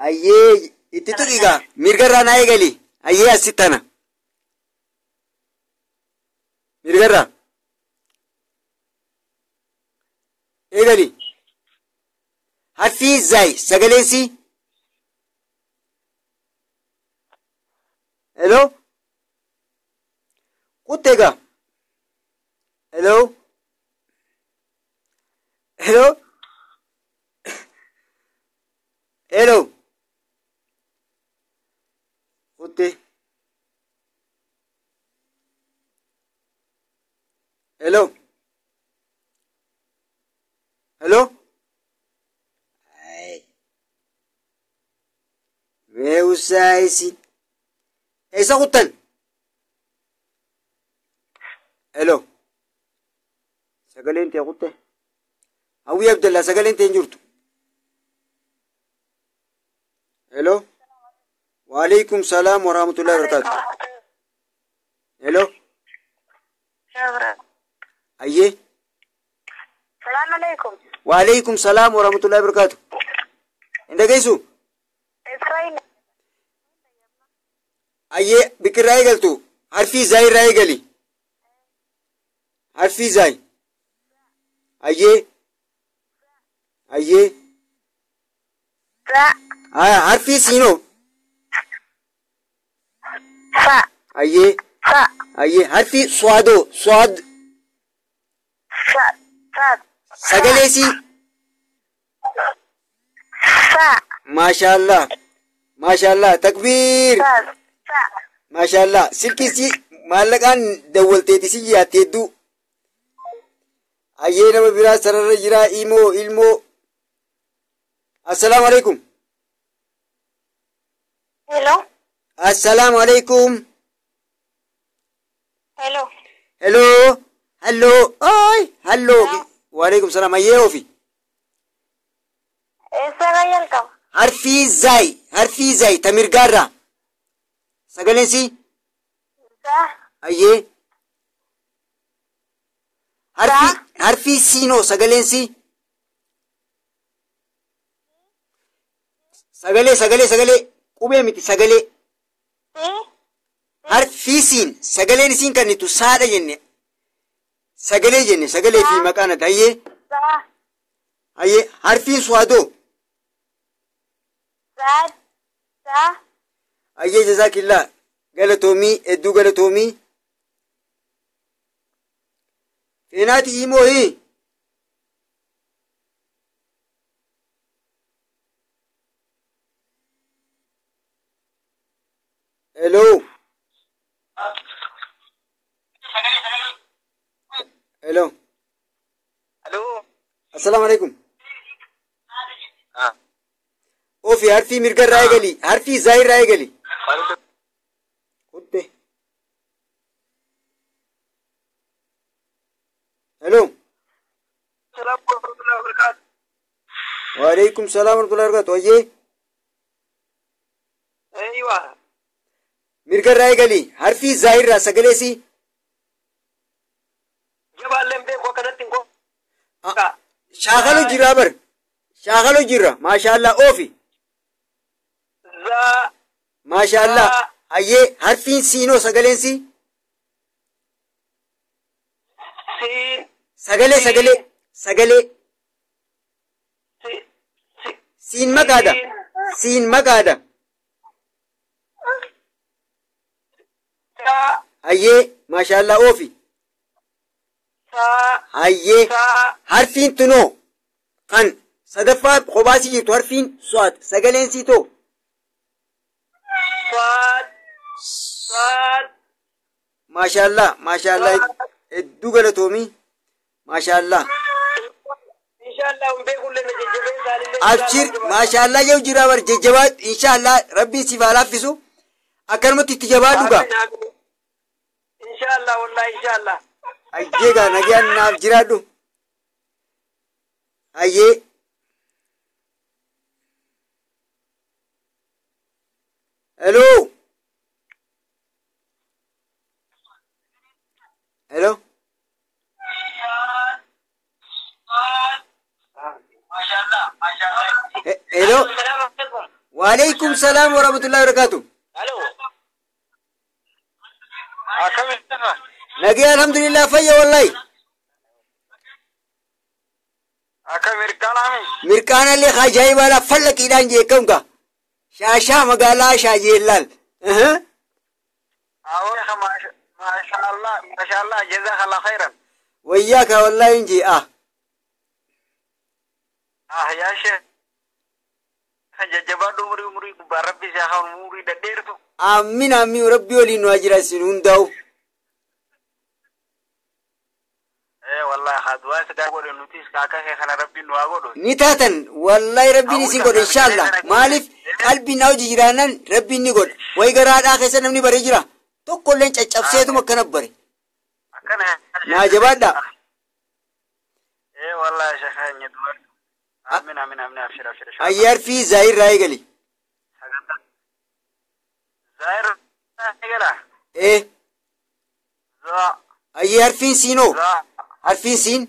Ayyee itti tuqigaa mirgarraa naa eegali. Ayyee asitti tana. Mirgarraa. Eegali. Harfi zai sagaleensi. Hello? Kutteega. Hello? Hello? Hello? Kutte. Hello? Hello? Ay. Mee usaa isin. Eessa kuttan? Hello? Sagaleen tee kutte? Hawwii Abdallaa sagaleen tee hin jirtu? Hello? Waalaikum salam warahmatullahi wabarakatuh. Hello? Shukran. Ayyee? Salaam alaikum. Waalaikum salam warahmatullahi wabarakatuh. Hin dhageessu? Israa'il. Ayyee bikirraa eegaltu harfi zaa irraa eegali. Harfi zaa. Ayyee. Ayyee. Fa. Harfi siinoo. Fa. Ayyee. Fa. Ayyee harfi swaadoo swaad Fa. Fa. sagaleesi. Fa. Maashaallah. Maashaallah takbiir. Fa. Fa. Maashaallah silkisi maallaqaan dawwalteeti si jiyaatte hedduu. Ayyee nama biraa sararra jira imoo ilmoo. Assalaamu alaikum. Hello. Assalaamu alaikum. Hello. Hello. Hello. Oi. Hello. Waalaikum salam. Ayyee ofi. Eessa jalqaba? Harfi zai. Harfi zai tamirgaarraa. Sagaleensi. Za. Ayyee. Harfi siinoo sagaleensi. Sagalee. Qubee miti sagalee. Si. Harfi siin sagaleen isiin kannitu saadha jenne. Sagalee jenne sagalee fi maqaan adda ayyee. Za. Aye, harfiin suwaadoo. Sad. Sa. Aye, jazaakillaa. Galatoomii, hedduu galatoomii. Feenaati himoo hii. Hello. Hello. Hello. Assalamu alaikum. Ofi harfi mirga irraa eegali. Harfi zaa irraa eegali. Kutte. Hello. Wa alaikum salam wa rahmatullahi wa barakatuh. Oye. Aywa. Mirga irraa eegali. Harfi zaa irraa sagaleesi. Jabaalleen beekoo kanatti hin Shaakalu jira bar. Shaakalu jira. Maashaallah ofi. Za. Maashaallah. Ayyee harfiin siinoo sagaleensi. Siin. Sagalee. Siin maqaadha. Siin maqaadha. Sa. Ayyee maashaallah ofi. Sa. Ayyee harfiin tunoo kan sadaffaa kophaasi jirtu harfiin su'aat sagaleensi too. Sad. Maashaallah hedduu galatoomii. Maashaallah. Inshallah beekullee na jajjabee saalillee. Abshir maashaallah yoo jira bar jajjabaa inshallah rabbiin siif haa laaffisu. Akkanumatti itti jabaadhu gaa. Inshallah wallahi inshallah. Ayyee gaa nagaan naaf jiraadhu. Ayyee. Hello. Hello. Hello. Waalaikum salam wa rahmatullahi wa barakatuh. Hello. Akamitti. Nagee alhamdulillah fayya wallahi. Akka mirkaanami. Mirkaanallee ajaa'ibaadha fallaqiidhaan jeekamka. Shaashaa magaalaa shaajeellal. Awwa mashallah jazakallah khairan. Wayyaaka wallahi inji Ya Sheikh. Jajjabaa umurii gubbaa rabbi isaa haa umurii dhedheertu. Amin rabbi waliin nu ajirasin hundaa'u. Wallahi hadwaa sada godhe nutis kaaka kee kana rabbi nu haa godhu. Ni taatan wallahi rabbiin isin godhe inshallah. Maaliif qalbii naa hojii jiraanan rabbiin ni godha. Way garaadhaa keessa namni bare jira. Tokkolleen caccabseetuma akkana bare. Akkana. Naa jabaadha. Wallahi Sheikh nyedwar. Amin abshir. Ayyaar fi zaahir raa eegali. Zaahir eegala. Za. Ayyee harfiin siinoo. Za. Harfiin siin.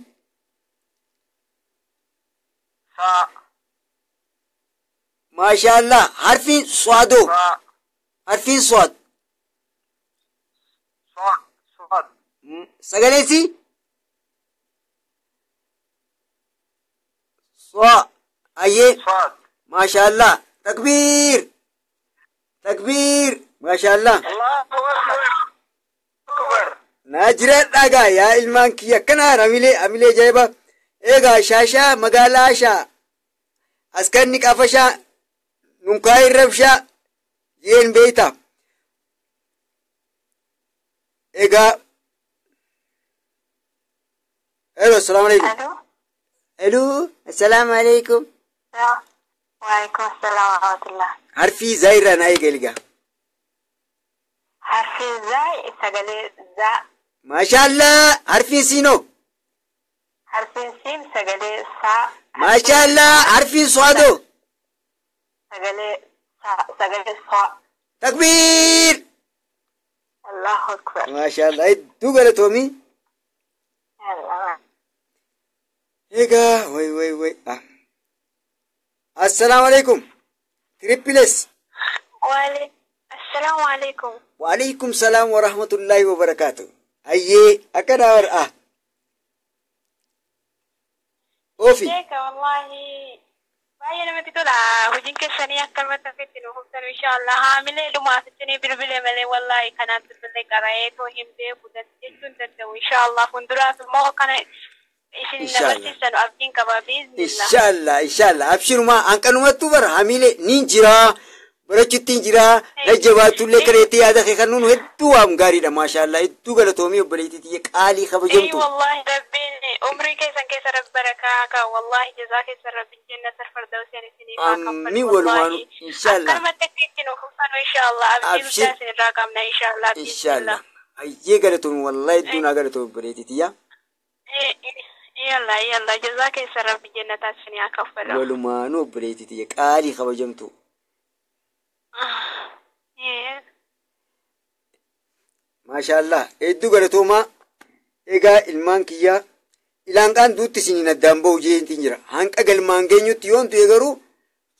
Sa. Maashaallah harfiin suwaadoo. Sa. Harfiin suwaad. Suwaad. Sagaleensi. Suwaa. Ayyee. Suwaad. Maashaallah. Takbiir. Maashaallah. Allahu akbar. Naa jiraadhaa gaa yaa ilmaan kiyya akkanaa amilee ajaa'iba. Eegaa shaashaa magaalaa shaa. Askanni qafashaa. Nunkaa'in rabshaa. Yeen beeyta. Egaa. Hello, assalamu alaikum. Hello, assalamu alaikum. Waalaikum assalam wa rahmatullah. Harfi zaa irraa naa eegali gaa. Harfi zaa sagalee zaa. Maashaallah harfiin siinoo. Harfiin siin sagalee saa. Maashaallah harfiin suwaadoo. Sagalee saa. Takbiir. Allahu akbar. Maashaallah hedduu galatoomii. Egaa way. Assalamu alaikum. Triples. Assalamu alaikum. Wa alaikum salam wa rahmatullahi wa barakatuh. Ayyee akkana war'a. أوفي ليك والله باين ما تقول وجين كسني أكل ما تفتني وخمسة إن شاء الله عاملة لما تجني بالبلة ملي والله كانت تبلي قرأت وهم ده بدت جتون تدو إن شاء الله فندرا في الموقع كان إن إيش شاء الله. نبتي سنو أبدين كبا بإذن إن الله شاء الله إن شاء الله أبشروا ما أنك نمتو بر حميلة نينجرا برچتين جرا لجباتو لكريتي هذا خنون هدو أم غاري ما شاء الله هدو غلطومي وبليتي تيك آلي إي خبجمتو والله ربي عمري كيس رب بركاك والله جزاك رب الجنة الفردوس يعني سنين أمي والمانو إن شاء الله أكل ما تكتين وخمسة إن شاء الله أبدين أبشر. تاسين الرقمنا إن شاء الله إن بإذن شاء الله الله أيه غلطومي والله هدو غلطومي بريتي تيا يلا جزاك يسر في جنة تاسفني أكفر والمانو بريتي تيك آلي خبجمتو ما شاء الله هدو غلطوما إيغا إلمان كيا إلان كان دوتي سنين الدامبو جين تنجرا هانك أقل مانجينيو تيون تيغرو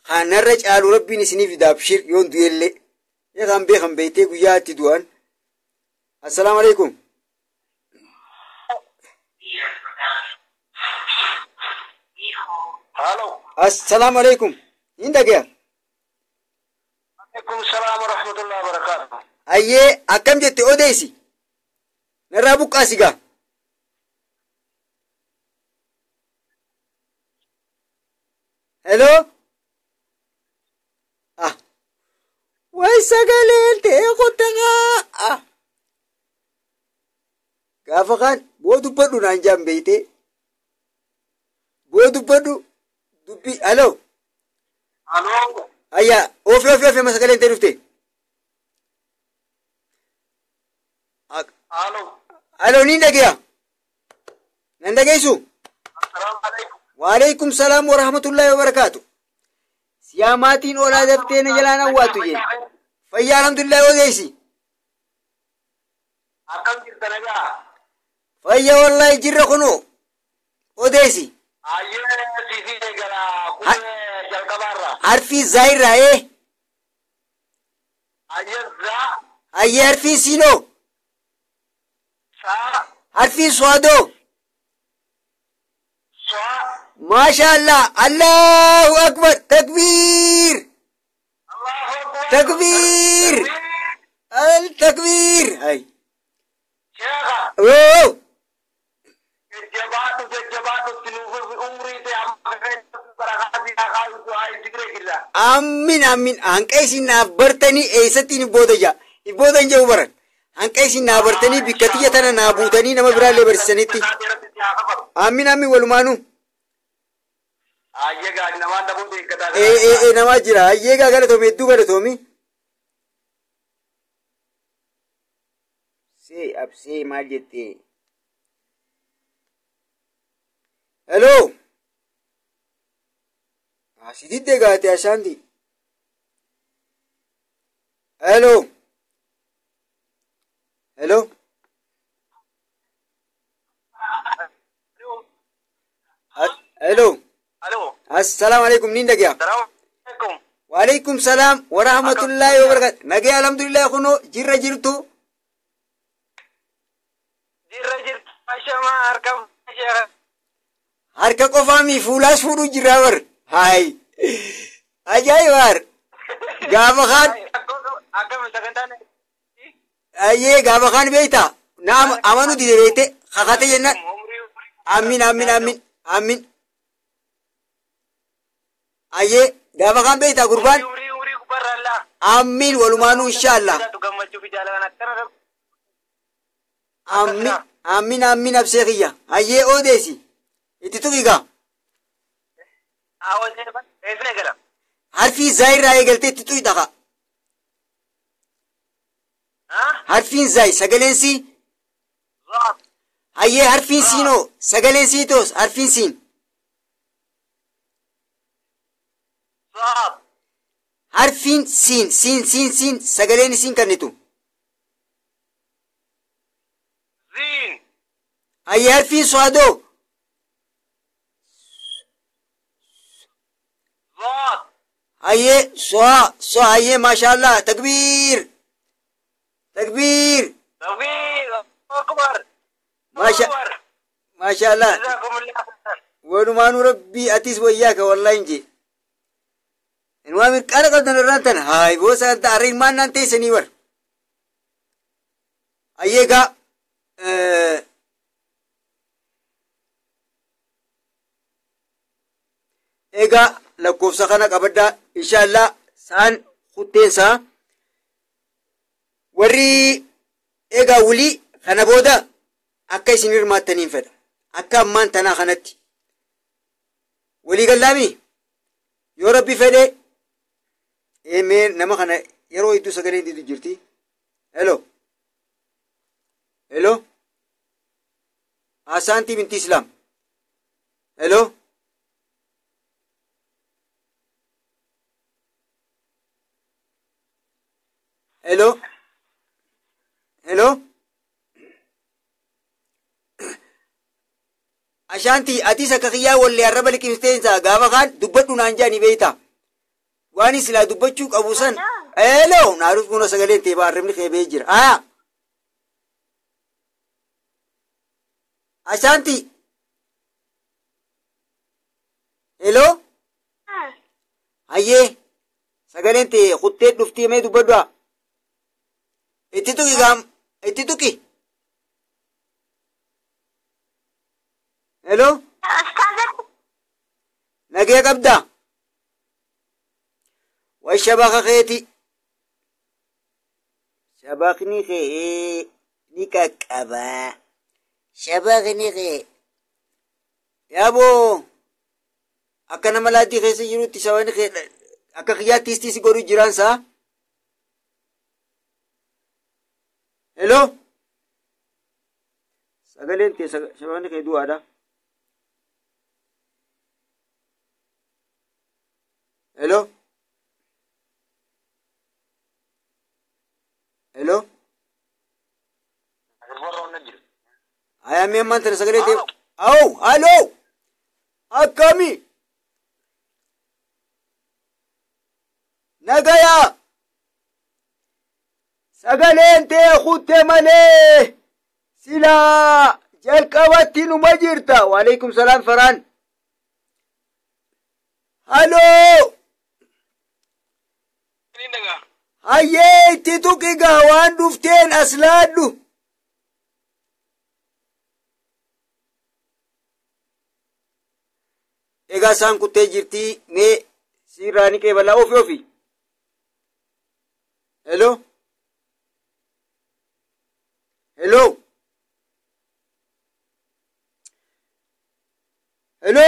خانرج آلو ربي نسني في دابشير يون دويلي يغام بيخم بيتي قياتي دوان السلام عليكم الو السلام عليكم عندك يا عليكم السلام ورحمة الله وبركاته. أيه أكم جت أوديسي نرابوك أسيقا هلو ويساقلين تيخوتنا كافقان بودو بدو نانجام بيتي بودو بدو دبي هلو الو أيه أوفي مساقلين تيرفتي الو هلو نين دقيا نين دقيسو السلام عليكم. وعليكم السلام ورحمة الله وبركاته سياماتين أولا دفتين جلانا واتو جين فيا الحمد لله وديسي أكم جرت نجا فيا والله جرى خنو وديسي أيه سيدي جرا كل جل كبارة حرفي زايرة إيه أيه زا أي حرفي سينو سا حرفي سوادو سوا ما شاء الله الله أكبر تكبير الله أكبر تكبير التكبير هاي شيخا أوه جبات تنوف في عمري تام بركاتي أخاف دعاء ذكر كذا آمين آمين هنكيسي نابرتني إيستي نبودجا نبودن جوبرن هنكيسي نابرتني بكتية تنا نابوتني نما برالي برسنتي آمين آمين والمانو أيه قاعد نمان دبوا ديكتا إيه نما جرا أيه قال تومي دو قال تومي سي أب سي ما جتي هلو سيدي دقاتي عشان دي هلو هلو هلو الو السلام عليكم نين دقيا السلام عليكم. وعليكم السلام ورحمة الله وبركاته نجي الحمد لله خنو جرى جرتو جرجر ما أركب شيخ harka qofaami fuulaas fuudhu jirraa bar haay ajaa'ibaa gaafa kaan أكم سكنتان ayyee gaafa kaan beeyta naam amanu dide beeyte kakate jenna amin amin amin amin ayyee gaafa kaan beeyta gurbaan amin walumaanuu inshaallah amin amin amin absee kiyya ayyee oodeesi itti tuqigaa harfii zaayirraa eegaltee itti tuqi dhaqa harfiin zaay sagaleen sii hayyee harfiin siinoo sagaleen sii toos harfiin siin harfiin siin sagaleen isiin kannitu hayyee harfiin soadoo hayyee soa hayyee maashaallah takbiir takbiir maashaallah walumaanu rabbii atis wayyaaka wallahi inje inuma mirqaana qabdan irraan tana haay boosaan ta'arra ilmaan naan teessanii war ayyeegaa egaa lakkoofsa kana qabaddaa inshaallah saan kutteensaa warri egaa wulii kana booda akka isin hirmaattaniin fedha akka ammaan tanaa kanatti walii gallaami yoo rabbi fedhe mee nama kana yeroo hedduu sagalee didu jirti hello hello asaantii binti islaam hello hello hello ashaanti atis akka kiyyaa wallee arraba liqimsteensa gaafa kaan dubbadhu naan jaani beeyta waan islaa dubbachuu qabu san hello naaruf kuna sagaleen teeba arrabni keebee jira ashaanti hello hayyee sagaleen tee kuttee dhuftii mee dubbadhu itti tuqi gaam itti tuqi hello nagee qabda way shabaka keeti shabakni kee ni qaqqaba shabakni kee yaaboo akka nama laaddii keessa jirutti sabani kee akka kiyyaattis tiisi godhu jiraansaa hello sagaleen tee shabakni kee du'aadha hello hello aya me man tane sagalee tee au hello akkami nagaya sagaleen tee kutte malee silaa jalqabatti numa jirta waalaikum salaam faraan hello hayyee itti tuqigaa waan dhufteen as laadhu egaa isaan kuttee jirtii mee siirraani qeebalaa ofi hello hello hello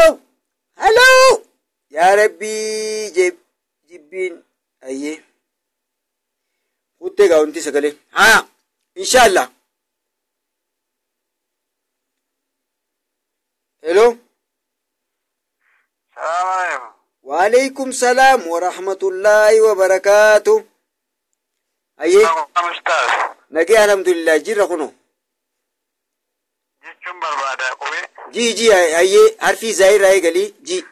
hello yaa rabbii jibbiin ayyee kuttee gaawunti sagalee inshallah hello وعليكم سلام ورحمة الله وبركاته أيه نجي الحمد لله جرا خنو جي جي أيه حرفي زاير رأي قلي جي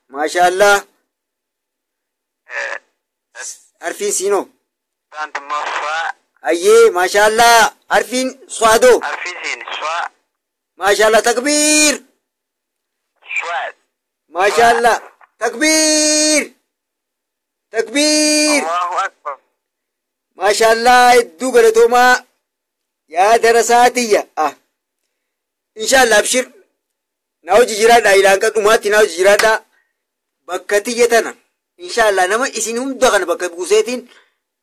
ما شاء الله حرفين سينو أيه ما شاء الله حرفين صادو ما شاء الله تكبير ما شاء الله تكبير تكبير الله أكبر ما شاء الله الدو قلتوما يا درساتي إن شاء الله أبشر ناوجي جرادا إلى أنك أماتي ناوجي جرادا بكتيتنا إن شاء الله نما إسنهم دغن بكت بوسيتين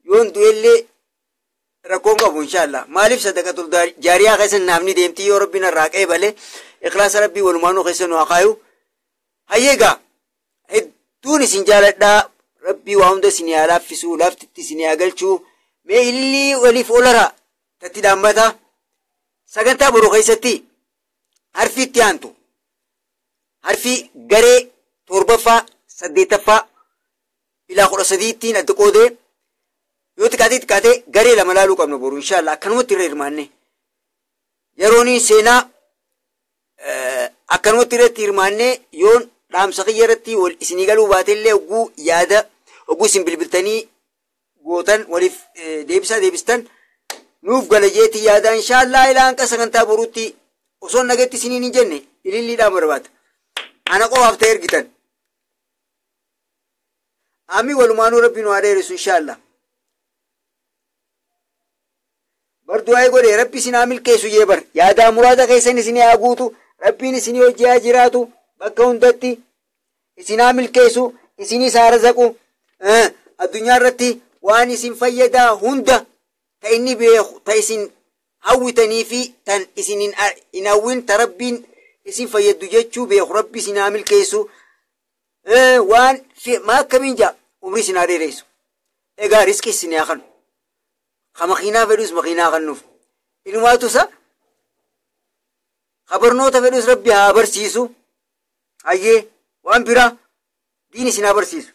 يون دويلي ركون قبو إن شاء الله مالف صدقة الجارية خيسن نامني ديمتي يا ربنا راكي بالي إخلاص ربي والمانو خيسن واقعيو هيغا هدوني سنجالة ربي وهمد سنيا لافسو لافتت سنيا قلشو مي اللي وليف أولرا تتدامبتا ساقنتا برو خيستي حرفي تيانتو حرفي غري توربفا سديتفا إلا خورا سديتين الدقودي يوتي كاتي غري لملالو قبل برو إن شاء الله كنوت تريرماني يروني سينا أكنوت تريرماني يون رام سخيرتي والإسنيقالو باتلي وقو يادا وقو سنبلبلتاني قوتان وليف ديبستان نوف قلجيتي يادا إن شاء الله إلا أنك سغنتا بروتي osoon nagetti isiniin hin jenne ililliidhaan barbaada. Ana qofaaf ta'e ergitan. Ami walumaanuu rabbiin waa dheeressu inshaallah. Bar du'aa godhe rabbi isin haa milkeessu jee bar yaadaa muraada keessan isin haa guutu rabbiin isin hojii haa jiraatu bakka hundatti isin haa milkeessu isinis haa razaqu addunyaa irratti waan isin fayyadaa hunda ta inni beeku ta isin hawwitanii fi tan isin hin hawwin ta rabbiin isin fayyaddu jechuu beeku rabbi isin haa milkeessu waan maa akkamiin jaa umri isin haa dheeressu egaa riskii isin haa kanu kamakiinaa fedhus makiinaa kannuuf ilmaatusa kabarnoota fedhus rabbi haa barsiisu hayyee waan biraa diin isin haa barsiisu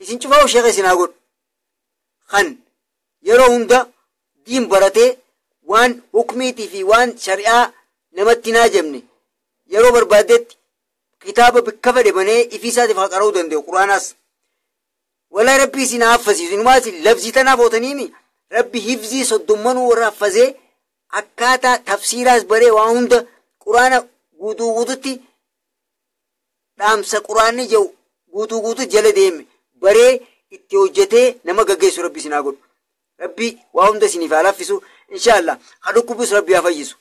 isin cufaa sheekha isin haa godhu kan yeroo hunda diin baratee waan hukmiitii fi waan shari'aa namatti hin haajamne yeroo barbaadetti kitaaba bikka fedhe banee ifiisaatiif haa qara'uu danda'u quraanaas walaa rabbi isin haa haffasiisu inumaas labsii tanaaf ootaniimi rabbi hifzii soddommanuu warra haffazee akkaataa tafsiiraas baree waan hunda quraana guutuu guututti dhaamsa quraanni jiru guutuu guututti jala deeme baree itti hojjetee nama gaggeessu rabbi isin haa godhu. Rabbi waa hunda isiniif haa laffisu inshaallah ha dhukkubus rabbi haa fayyisu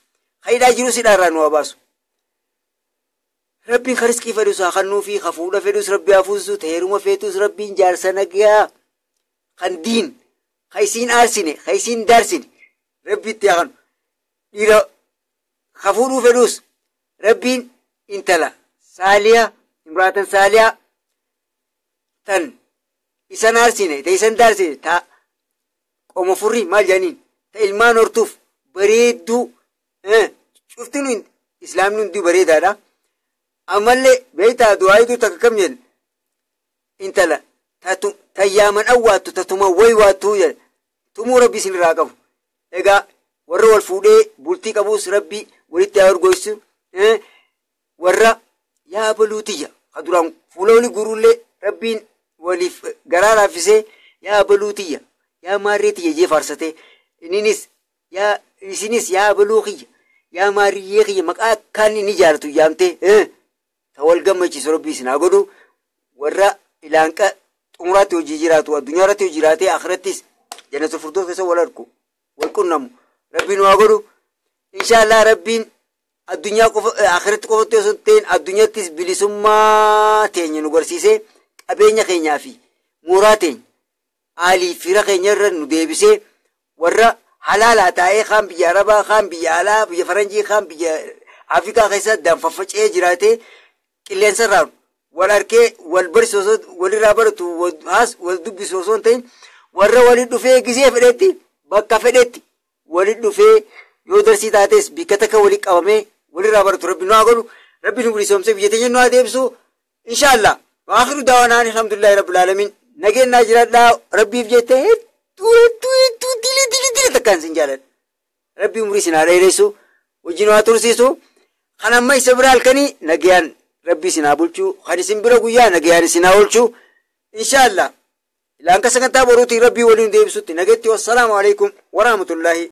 hayidhaa jiru sidhaarraa nu haa baasu. Rabbiin ka riskii fedhus haa kennuu fi ka fuudha fedhus rabbi haa fuusisu ta heeruma feetus rabbiin jaarsa nagaa kan diin ka isiin aarsine ka isiin daarsine rabbi itti haa kennu. Dhiira ka fuudhuu fedhus rabbiin intala saaliyaa imraatan saaliyaa tan isan aarsine ta isan daarsine ta qoma furrii maal jedhaniin ta ilmaan hortuuf bareedduu cuftin islaamni hundi bareedaadha. Ammallee beektaa du'aayituu takka kam jedhe intala tayyaaman awwaattu tatuman way waattuu jedhe tumuu rabbi isin irraa qabu. Egaa warra wal fuudhee bultii qabuus rabbi walitti haa urgoysu warra yaa baluutiyya ka duraan fuula walii guruullee rabbiin waliif garaa laaffisee yaa baluutiyya yaa maarreetiyya jee faarsatee isinis yaa baluu kiyya yaa maariyyee kiyya maqaa akkaan inni jaalatu yaamtee ta wal gammachiisu rabbi isin haa godhu warra ilaanqa xumuraatti hojii jiraatu addunyaa irratti hojii jiraatee akhirattis jannatul firdoos keessa wal argu wal qunnamu rabbiin waa godhu inshaallah rabbiin addunyaa qofa akhiratti qofatti osoo ta'in addunyaattis bilisummaa teenya nu garsiisee qabeenya keenyaa fi mooraa teenya aalii fira keenya irra nu deebisee warra halaalaa taa'ee kaan biyya arabaa kaan biyya alaa biyya faranjii kaan biyya afrikaa keessa danfaffacee jiraatee qilleensa irraa wal arkee wal barsiisu osoo walirraa baratu wal dubbisu osoo hin ta'in warra walit dhufee gisee fedhetti bakka fedhetti walit dhufee yoo darsii taates bikka takka walit qabamee walirraa baratu rabbi nu haa godhu rabbi nu bilisoomsee biyya teenya nu haa deebisu inshaallah waakhiru daawanaan alhamdulillahi rabbil aalamiin nageenyaa jiraadhaa rabbiif jettee hedduu dili takkaan sin jaaladha rabbi umrii isin haa dheeressu wajjin haa tursiisu kan amma isa bira halkanii nagayaan rabbi isin haa bulchu kan isin bira guyyaa nagayaan isin haa oolchu inshaallah ilaan ka sagantaa boruutiin rabbii waliin deebisutti nageetti wassalaamu alaikum warahmatullaahi